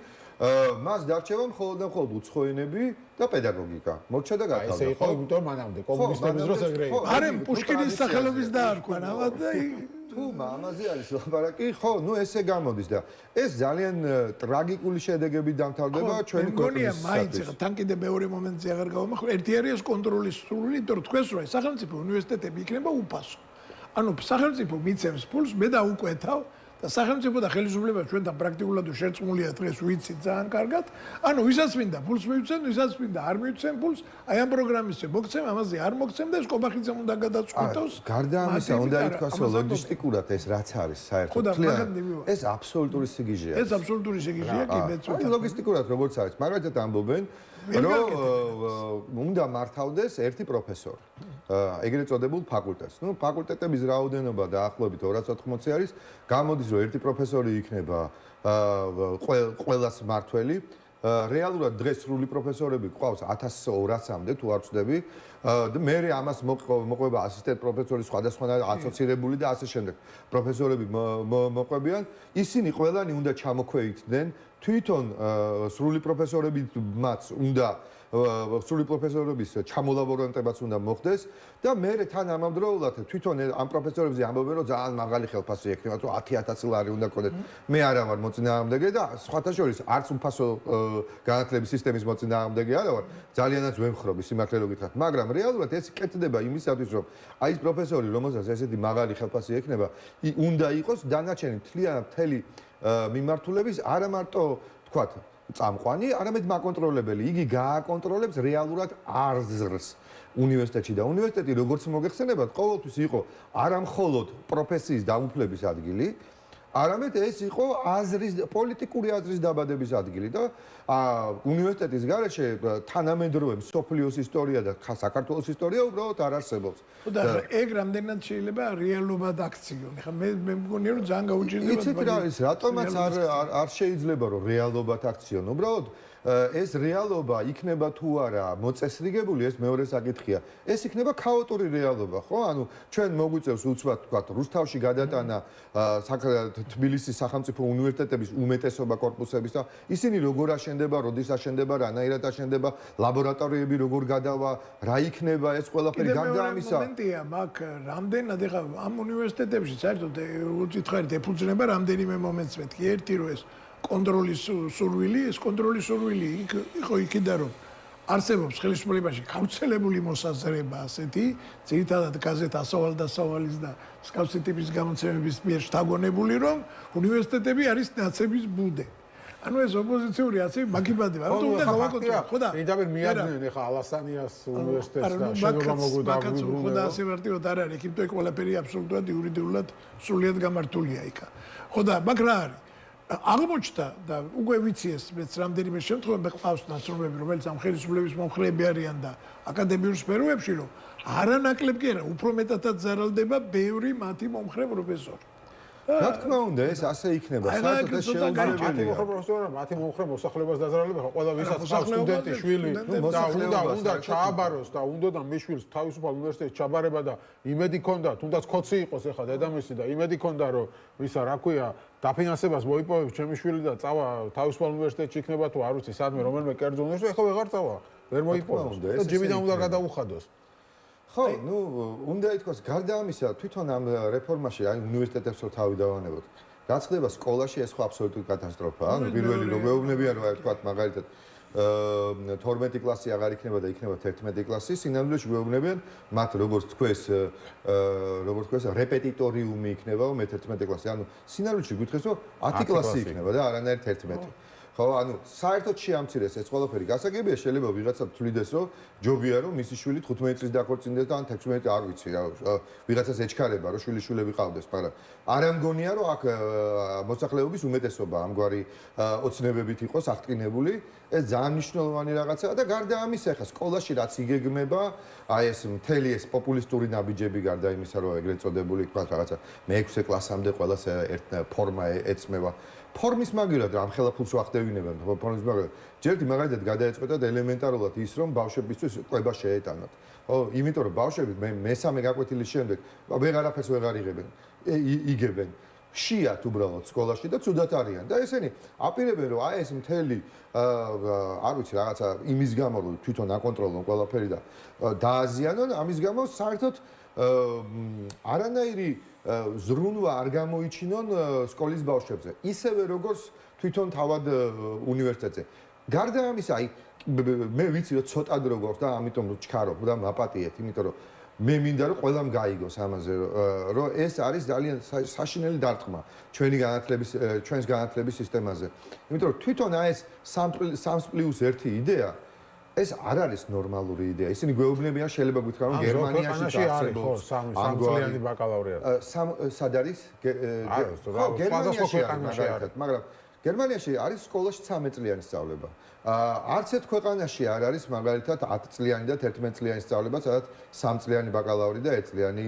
მას დარჩება მხოლოდ და მხოლოდ უცხოენები და პედაგოგიკა. მორჩა და გათავდა. ესე იყო, იმიტომ მანამდე კომუნისტების დროს ეგრე იყო. არა, პუშკინის სახელობის დაარქვა ამათ და თუ ამაზე არის ლაპარაკი, ხო, ნუ ესე გამოდის და ეს ძალიან ტრაგიკული შედეგებით დამთავრდება ჩვენი ქვეყნის. მაინც ახლა თან კიდე მეორე მომენტზე აღარ გავამახვილ. ერთი არის კონტროლის სრული, იმიტომ რომ თქვენს რა სახელმწიფო უნივერსიტეტები იქნება უფასო. ანუ სახელმწიფო მიცემს ფულს, მე დავუკვეთავ და სახელმწიფო და ხელისუფლება ჩვენთან პრაქტიკულად შერწყმულია დღეს ვიცით ძალიან კარგად. ანუ ვისაც მინდა ფულს მივცემ, ვისაც მინდა არ მივცემ ფულს, აი ამ პროგრამისზე მოგცემ, ამაზე არ მოგცემ და ეს კობახიძემ უნდა გადაწყვიტოს. გარდა ამისა, უნდა ითქვას, რომ ლოგისტიკურად ეს რაც არის საერთოდ ეს აბსოლუტური სიგიჟეა. ეს აბსოლუტური სიგიჟეა, კი მეც ვიტყვი. ლოგისტიკურად როგორც არის, მაგალითად ამბობენ, რომ უნდა მართავდეს ერთი პროფესორი. ეგრეთ წოდებულ ფაკულტეტს. ნუ ფაკულტეტების რაოდენობა დაახლოებით 280 არის. გამოდის რომ ერთი პროფესორი იქნება ყველას მართველი. რეალურად დღეს სრული პროფესორები ყავს 1200-მდე თუ არ ვცდები და მე ამას მოყვება ასისტენტ პროფესორი სხვადასხვა ასოცირებული და ასე შემდეგ პროფესორები მოყვებიან ისინი ყველანი უნდა ჩამოქვეითდნენ თვითონ სრული პროფესორებიც უნდა სრული პროფესორების ჩამოლაბორანტებაც უნდა მოხდეს და მე თან ამავდროულად თვითონ ამ პროფესორებზე ამბობენ რომ ძალიან მაღალი ხელფასი ექნება თუ 10000 ლარი უნდა გქონდეთ მე არა ვარ მოწინააღმდეგე და სხვათა შორის არც უფასო განათლების სისტემის მოწინააღმდეგე არა ვარ ძალიანაც ვემხრობი სიმართლე რო გითხრათ მაგრამ რეალურად ეს კეთდება იმისათვის რომ აი ეს პროფესორი რომელსაც ესეთი მაღალი ხელფასი ექნება უნდა იყოს დანარჩენი მთელი მიმართულების არა მარტო თქვათ წამყვანი, არამედ მაკონტროლებელი. იგი გააკონტროლებს რეალურად აზრს უნივერსიტეტში და უნივერსიტეტი როგორც მოგეხსენებათ, ყოველთვის იყო არა მხოლოდ პროფესიის დაუფლების ადგილი, არამედ ეს იყო პოლიტიკური აზრის დაბადების ადგილი და უნივერსიტეტის გარეშე თანამედროვე მსოფლიოს ისტორია და საქართველოს ისტორია უბრალოდ არ არსებობს. და ეგ რამდენად შეიძლება რეალობად აქციონ. ხა მე მგონია რომ ძალიან გაუჭირდება. იცით რა არის, რატომაც არ შეიძლება რომ რეალობად აქციონ. უბრალოდ ეს რეალობა იქნება თუ არა მოწესრიგებული, ეს მეორე საკითხია. ეს იქნება ქაოტური რეალობა, ხო? ანუ ჩვენ მოგვიწევს უცბად თქვათ, რუსთავში გადატანა თბილისის სახელმწიფო უნივერსიტეტების უმეტესობა კორპუსების და ისინი როგორ აშენდება, როდის აშენდება, რანაირად აშენდება, ლაბორატორიები როგორ გადავა, რა იქნება ეს ყველაფერი გარდა ამისა. მომენტია, მაგ რამდენად ეხა ამ უნივერსიტეტებში საერთოდ უწითხარით ეფუძნება რამდენიმე მომენტს მეთქი. ერთი რომ ეს კონტროლის სურვილი, ეს კონტროლის სურვილი იყო იქიდან რომ არსებობს ხელისუფლებაში გავრცელებული მოსაზრება ასეთი, ძირითადად გაზეთ ასავალ და სავალის და მსგავსი ტიპის გამოცემების მიერ შთაგონებული, რომ უნივერსიტეტები არის ნაცების ბუდე. ანუ ეს ოპოზიციური აცი მაგიბადება, რომ უნდა გავაკონტროლოთ, ხო და? პირდაპირ მიაძნენ ახლა ალასანიას უნივერსიტეტს და შენობა მოგუდაგვრული. ხო და ასე მარტივად არ არის, იმიტომ ეს ყველაფერი აბსოლუტურად იურიდიულად სრულიად გამართულია იქა. ხო და მაგ რა არის? აღმოჩნდა და უკვე ვიცი ეს მეც რამდენიმე შემთხვევაში ყავს ნაცნობები, რომელიც ამ ხელისუფლების მომხრეები არიან და აკადემიურ სფეროებში, რომ არანაკლებ კი არა, უფრო მეტადაც ზარალდება ბევრი მათი მომხრე პროფესორი. რა თქმა უნდა, ეს ასე იქნება. საერთოდ ეს შეუძლებელია. მათი მომხრე მოსახლეობას დაზარალება, ყველა ვისაც ყავს სტუდენტი, შვილი და უნდა ჩააბაროს და უნდა და მე შვილს თავისუფალ უნივერსიტეტში ჩაბარება და იმედი ქონდა, თუნდაც ხოცი იყოს ახლა დედამისი და იმედი ქონდა, რომ ვისა რა ქვია, დაფინანსებას მოიპოვებს ჩემი შვილი და წავა თავისუფალ უნივერსიტეტში იქნება თუ არ ვიცი, სადმე რომელიმე კერძო უნივერსიტეტში, ახლა ვეღარ წავა. ვერ მოიპოვოს და ჯიბიდან უნდა გადაუხადოს. ხო, ნუ უნდა ითქვას, გარდა ამისა, თვითონ ამ რეფორმაში, აი უნივერსიტეტებს რო თავი დავანებოთ. გაცხდება სკოლაში ეს ხო აბსოლუტური კატასტროფაა. ანუ პირველი რომ მეუბნებიან, რომ აი თქვათ მაგალითად 12 კლასი აღარ იქნება და იქნება 11 კლასი, სინამდვილეში მეუბნებიან, მათ როგორც თქვეს რეპეტიტორიუმი იქნება მე-11 კლასი. ანუ სინამდვილეში გითხეს, რომ 10 კლასი იქნება და არანაირ 11. ხო, ანუ საერთოდ შეამცირეს ეს ყველაფერი. გასაგებია, შეიძლება ვიღაცა თვლიდეს, რომ ჯობია რომ მისი შვილი 15 წლის დაქორწინდეს და ან 16, არ ვიცი რა, ვიღაცას ეჩქარება, რომ შვილიშვილები ყავდეს, მაგრამ არ ამგონია, რომ აქ მოსახლეობის უმეტესობა ამგვარი ოცნებებით იყოს აღტკინებული. ეს ძალიან მნიშვნელოვანი რაღაცაა და გარდა ამისა, ახლა სკოლაში რაც იგეგმება, აი ეს მთელი ეს პოპულისტური ნაბიჯები გარდა იმისა, რომ ეგრეთ წოდებული თქვა რაღაცა მე-6 კლასამდე ყველას ერთ ფორმა ეწმება. ფორმის მაგილად ამ ხელაფულს ვახდევინებენ, ფორმის მაგილად. ჯერდი მაგალითად გადაეწყვეტათ ელემენტარულად ის, რომ ბავშვებისთვის ყובה შეეტანათ. ხო, იმიტომ რომ ბავშვები მესამე გაკვეთილის შემდეგ ვეღარაფერს ვეღარ იგებენ. შიათ უბრალოდ სკოლაში და ცუდად არიან და ესენი აპირებენ რომ აი ეს მთელი არ ვიცი რაღაცა იმის გამო რომ თვითონ აკონტროლონ ყველაფერი და დააზიანონ ამის გამო საერთოდ არანაირი ზრუნვა არ გამოიჩინონ სკოლის ბავშვებზე ისევე როგორც თვითონ თავად უნივერსიტეტზე გარდა ამისა აი მე ვიცი რომ ცოტა დრო გვაქვს და ამიტომ ჩქარობ და მაპატიეთ იმიტომ რომ მე მინდა რომ ყველამ გაიგოს ამაზე რომ ეს არის ძალიან საშინელი დარტყმა ჩვენს განათლების სისტემაზე. იმიტომ რომ თვითონ აი ეს 3+1 იდეა ეს არ არის ნორმალური იდეა. ისინი გვეუბნებიან შეიძლება გითხრა რომ გერმანიაში არსებობს სამწლიანი ბაკალავრიატი. სად არის? ხო, გერმანიაში არის, მაგრამ გერმანიაში არის სკოლაში 13 წლიანი სწავლება. არც ერთ ქვეყანაში არ არის მაგალითად 10 წლიანი და 11 წლიანი სწავლება, სადაც 3 წლიანი ბაკალავრი და 1 წლიანი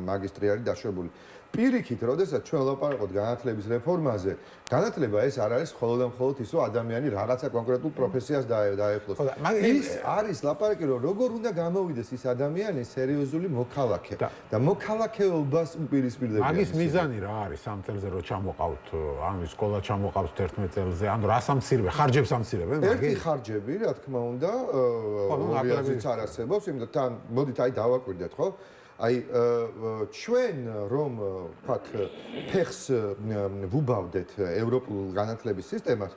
მაგისტრი არის დაშვებული. პირიქით, როდესაც ჩვენ ვლაპარაკობთ განათლების რეფორმაზე, განათლება ეს არ არის მხოლოდ და მხოლოდ ის, რომ ადამიანი რაღაცა კონკრეტულ პროფესიას დაეფლოს. ის არის ლაპარაკი, რომ როგორ უნდა გამოვიდეს ის ადამიანი სერიოზული მოქალაქე და მოქალაქეობას უპირისპირდება. მაგის მიზანი რა არის 3 წელზე რო ჩამოყავთ, ანუ სკოლა ჩამოყავთ 11 წელზე, ანუ რა სამცირებე, ხარჯებს ამცირებენ მაგის? ერთი ხარჯები, რა თქმა უნდა, რეალიზიც არ არსებობს, იმიტომ თან მოდით აი დავაკვირდეთ, ხო? აი ჩვენ რომ ვთქვათ ფეხს ვუბავდეთ ევროპულ განათლების სისტემას,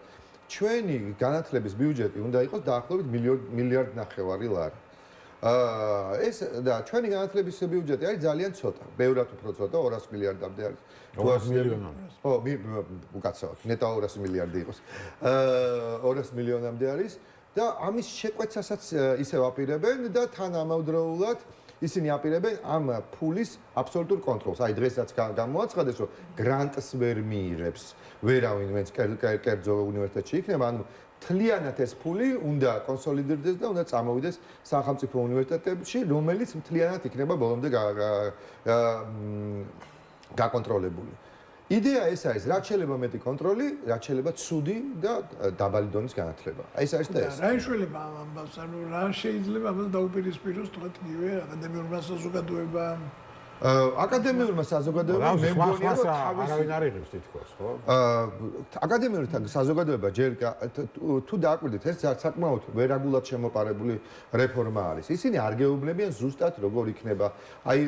ჩვენი განათლების ბიუჯეტი უნდა იყოს დაახლოებით მილიარდ ნახევარი ლარი. ეს და ჩვენი განათლების ბიუჯეტი არის ძალიან ცოტა, ბევრად უფრო ცოტა, 200 მილიარდამდე არის. 200 მილიონამდე. ხო, უკაცრავად, ნეტო 200 მილიარდი იყოს. 200 მილიონამდე არის და ამის შეკვეცასაც ისევ აპირებენ და თან ამავდროულად ისინი აპირებენ ამ ფულის აბსოლუტურ კონტროლს. აი დღესაც გამოაცხადეს, რომ გრანტს ვერ მიიღებს ვერავინ, ვინც კერძო უნივერსიტეტში იქნება, ანუ მთლიანად ეს ფული უნდა კონსოლიდირდეს და უნდა წამოვიდეს სახელმწიფო უნივერსიტეტებში, რომელიც მთლიანად იქნება ბოლომდე გაკონტროლებული. იდეა ეს არის, რაც შეიძლება მეტი კონტროლი, რაც შეიძლება ცუდი და დაბალი დონის განათლება. აი ეს არის და ეს. რა შეიძლება ამ ამბავს, ანუ რა შეიძლება ამას დაუპირისპიროს თქვათ იგივე აკადემიურმა საზოგადოებამ? აკადემიურმა საზოგადოებამ მე მგონია რომ არავინ არ იღებს თითქოს, ხო? აკადემიური საზოგადოება ჯერ თუ დააკვირდით, ეს საკმაოდ ვერაგულად შემოპარებული რეფორმა არის. ისინი არ გეუბნებიან ზუსტად როგორ იქნება. აი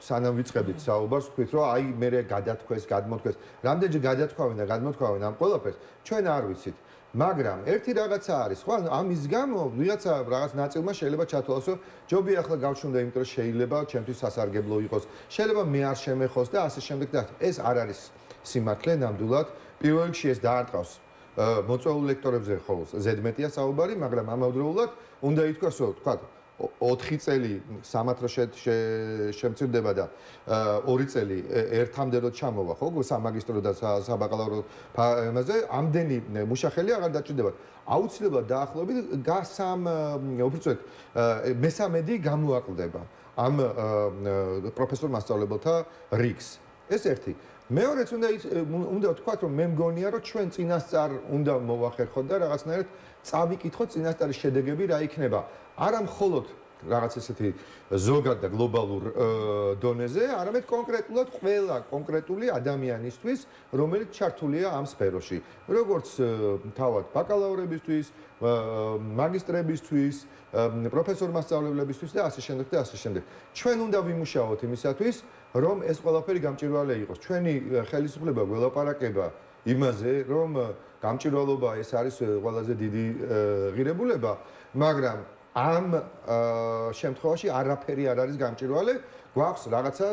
სანამ ვიწყებდით საუბარს, ვთქვით რომ აი მე გადათქვეს, გადმოთქვეს. რამდენჯერ გადათქვავენ და გადმოთქვავენ ამ ყველაფერს, ჩვენ არ ვიცით. მაგრამ ერთი რაღაცა არის, ხო? ამის გამო ვიღაცა რაღაც ნაწილმა შეიძლება ჩათვალოს, რომ ჯობია ახლა გავჩნდა, იმიტომ რომ შეიძლება ჩემთვის სასარგებლო იყოს. შეიძლება მე არ შემეხოს და ასე შემდეგ და ეს არ არის სიმართლე ნამდვილად. პირველ რიგში ეს დაარტყავს მოწვეულ ლექტორებზე ხო ზედმეტია საუბარი, მაგრამ ამავდროულად უნდა ითქვას, რომ თქვა 4 წელი სამართრო შემცირდება და 2 წელი ერთამდე რო ჩამოვა, ხო, სამაგისტრო და საბაკალავრო ფაზაზე, ამდენი მუშახელი აღარ დაჭირდება. აუცილებლად დაახლოებით უბრალოდ მესამედი გამოაკლდება ამ პროფესორ მასწავლებელთა რიგს. ეს ერთი. მეორეც უნდა ვთქვათ, რომ მე მგონია, რომ ჩვენ წინასწარ უნდა მოვახერხოთ და რაღაცნაირად წავიკითხოთ წინასწარი შედეგები რა იქნება. არა მხოლოდ რაღაც ესეთი ზოგად და გლობალურ დონეზე, არამედ კონკრეტულად ყველა კონკრეტული ადამიანისთვის, რომელიც ჩართულია ამ სფეროში. როგორც თავად ბაკალავრებისთვის, მაგისტრებისთვის, პროფესორ მასწავლებლებისთვის და ასე შემდეგ და ასე შემდეგ. ჩვენ უნდა ვიმუშაოთ იმისათვის, რომ ეს ყველაფერი გამჭვირვალე იყოს. ჩვენი ხელისუფლება გველაპარაკება იმაზე, რომ გამჭვირვალობა ეს არის ყველაზე დიდი ღირებულება, მაგრამ ამ შემთხვევაში არაფერი არ არის გამჭვირვალე, გვაქვს რაღაცა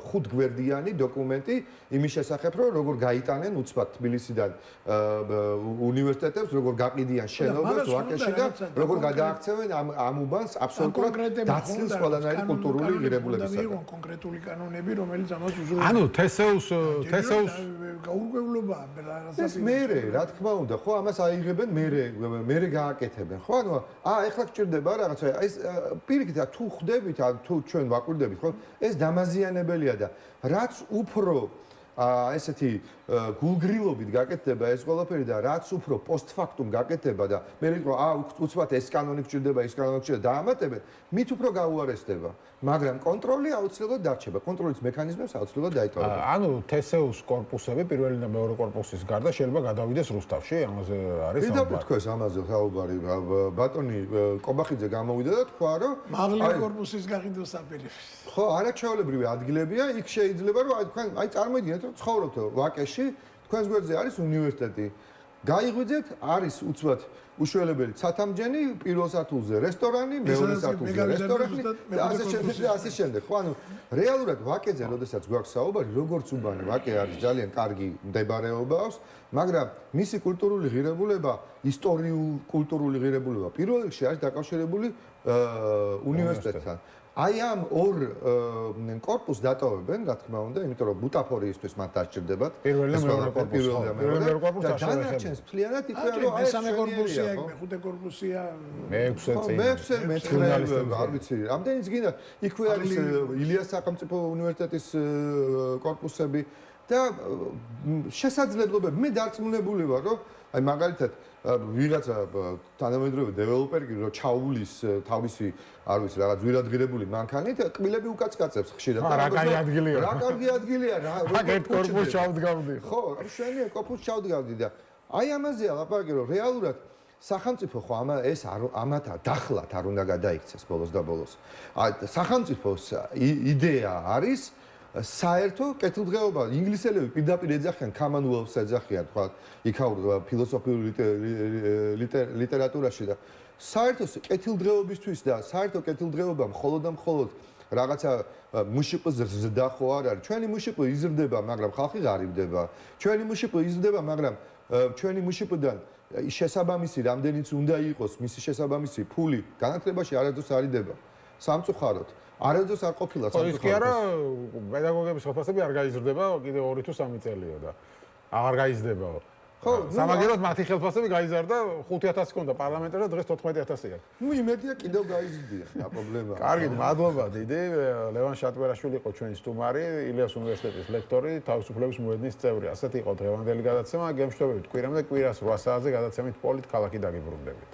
5 გვერდიანი დოკუმენტი იმის შესახებ, რომ როგორ გაიტანენ უცბად თბილისიდან უნივერსიტეტებს, როგორ გაყიდიან შენობებს ვაკეში და როგორ გადააქცევენ ამ უბანს აბსოლუტურად დაცლის ყველანაირი კულტურული ღირებულებისგან. იყო კონკრეტული კანონები, რომელიც ამას უზრუნველყოფს. ანუ თესეუს გაურკვევლობა რაღაცა. ეს მერე, რა თქმა უნდა, ხო, ამას აიღებენ მერე გააკეთებენ. ხო, ანუ ეხლა გჭირდება რაღაცა, ეს პირიქით თუ ხვდებით, თუ ჩვენ ვაკვირდებით, ხო, ეს დამაზიანებელია და რაც უფრო ესეთი გულგრილობით გაკეთდება ეს ყველაფერი და რაც უფრო პოსტფაქტუმ გაკეთდება და მე ვიტყვი უცბად ეს კანონი გჭირდება, ის კანონი გჭირდება დაამატებენ, მით უფრო გაუარესდება. მაგრამ კონტროლი აუცილებლად დარჩება, კონტროლის მექანიზმებს აუცილებლად დაიტოვებენ. ანუ თესეუს კორპუსები პირველი და მეორე კორპუსის გარდა შეიძლება გადავიდეს რუსთავში, ამაზე არის საუბარი. ვიდრე თქვენს ამაზე საუბარი, ბატონი კობახიძე გამოვიდა და თქვა, რომ მაღალი კორპუსის გაყიდვა საპირისპირო. ხო, არაჩვეულებრივი ადგილებია, იქ შეიძლება რომ თქვენ წარმოიდგინეთ, რომ ცხოვრობთ ვაკეში, თქვენს გვერდზე არის უნივერსიტეტი. გაიღვიძეთ, არის უცბად უშველებელი ცათამბჯენი, პირველ სართულზე რესტორანი, მეორე სართულზე რესტორანი და ასე შემდეგ. ხო, ანუ რეალურად ვაკეზე, როდესაც გვაქვს საუბარი, როგორც უბანი ვაკე არის ძალიან კარგი მდებარეობაა, მაგრამ მისი კულტურული ღირებულება, ისტორიულ-კულტურული ღირებულება პირველ რიგში არის დაკავშირებული უნივერსიტეტთან. აი ამ ორ კორპუსს დატოვებენ, რა თქმა უნდა, იმიტომ რომ ბუტაფორიისთვის მათ დასჭირდებათ. პირველი და მეორე კორპუსი და დანარჩენს მთლიანად იქვე რომ აი მესამე კორპუსია, მეხუთე კორპუსია, მეექვსე წინ. არ ვიცი, რამდენიც გინდა, იქვე არის ილიას სახელმწიფო უნივერსიტეტის კორპუსები და შესაძლებლობები. მე დარწმუნებული ვარ, რომ აი მაგალითად ვიღაცა თანამედროვე დეველოპერი რო ჩაუვლის თავისი არ ვიცი რაღაც ვირადღირებული მანქანით კბილები უკაცკაცებს ხშირად რა კარგი ადგილია რა კარგი ადგილია რა ეგეთ კორპუსს ჩავდგავდი ხო შენია კორპუსს ჩავდგავდი და აი ამაზეა ლაპარაკი რომ რეალურად სახელმწიფო ხო ეს ამათ დახლად არ უნდა გადაიქცეს ბოლოს და ბოლოს სახელმწიფოს იდეა არის საერთო კეთილდღეობა ინგლისელები პირდაპირ ეძახიან Commonwealth-ს ეძახიან თქვა იქაურ ფილოსოფიურ ლიტერატურაში და საერთო კეთილდღეობისთვის და საერთო კეთილდღეობა მხოლოდ და მხოლოდ რაღაცა მუშიპოს ზრდა ხო არ არის ჩვენი მუშიპო იზრდება მაგრამ ხალხი ღარიბდება ჩვენი მუშიპო იზრდება მაგრამ ჩვენი მუშიპოდან შესაბამისი რამდენიც უნდა იყოს მისი შესაბამისი ფული განათლებაში არასდროს არ იდება სამწუხაროდ არასდროს არ ყოფილა სამწუხაროდ. ის კი არა, პედაგოგების ხელფასები არ გაიზრდება, კიდე 2 თუ 3 წელიო და აღარ გაიზრდებაო. ხო, სამაგეროდ მათი ხელფასები გაიზარდა 5000 ქონდა პარლამენტში და დღეს 14000-ია. ნუ იმედია კიდევ გაიზრდია, რა პრობლემაა. კარგი, მადლობა დიდი. ლევან შატბერაშვილი იყო ჩვენი სტუმარი, ილიას უნივერსიტეტის ლექტორი, თავისუფლების მოედნის წევრი. ასეთი იყო დღევანდელი გადაცემა. გემშვიდობებით კვირამდე კვირას 8 საათზე გადაცემით პოლიტ ქალაქი დაგიბრუნდებით.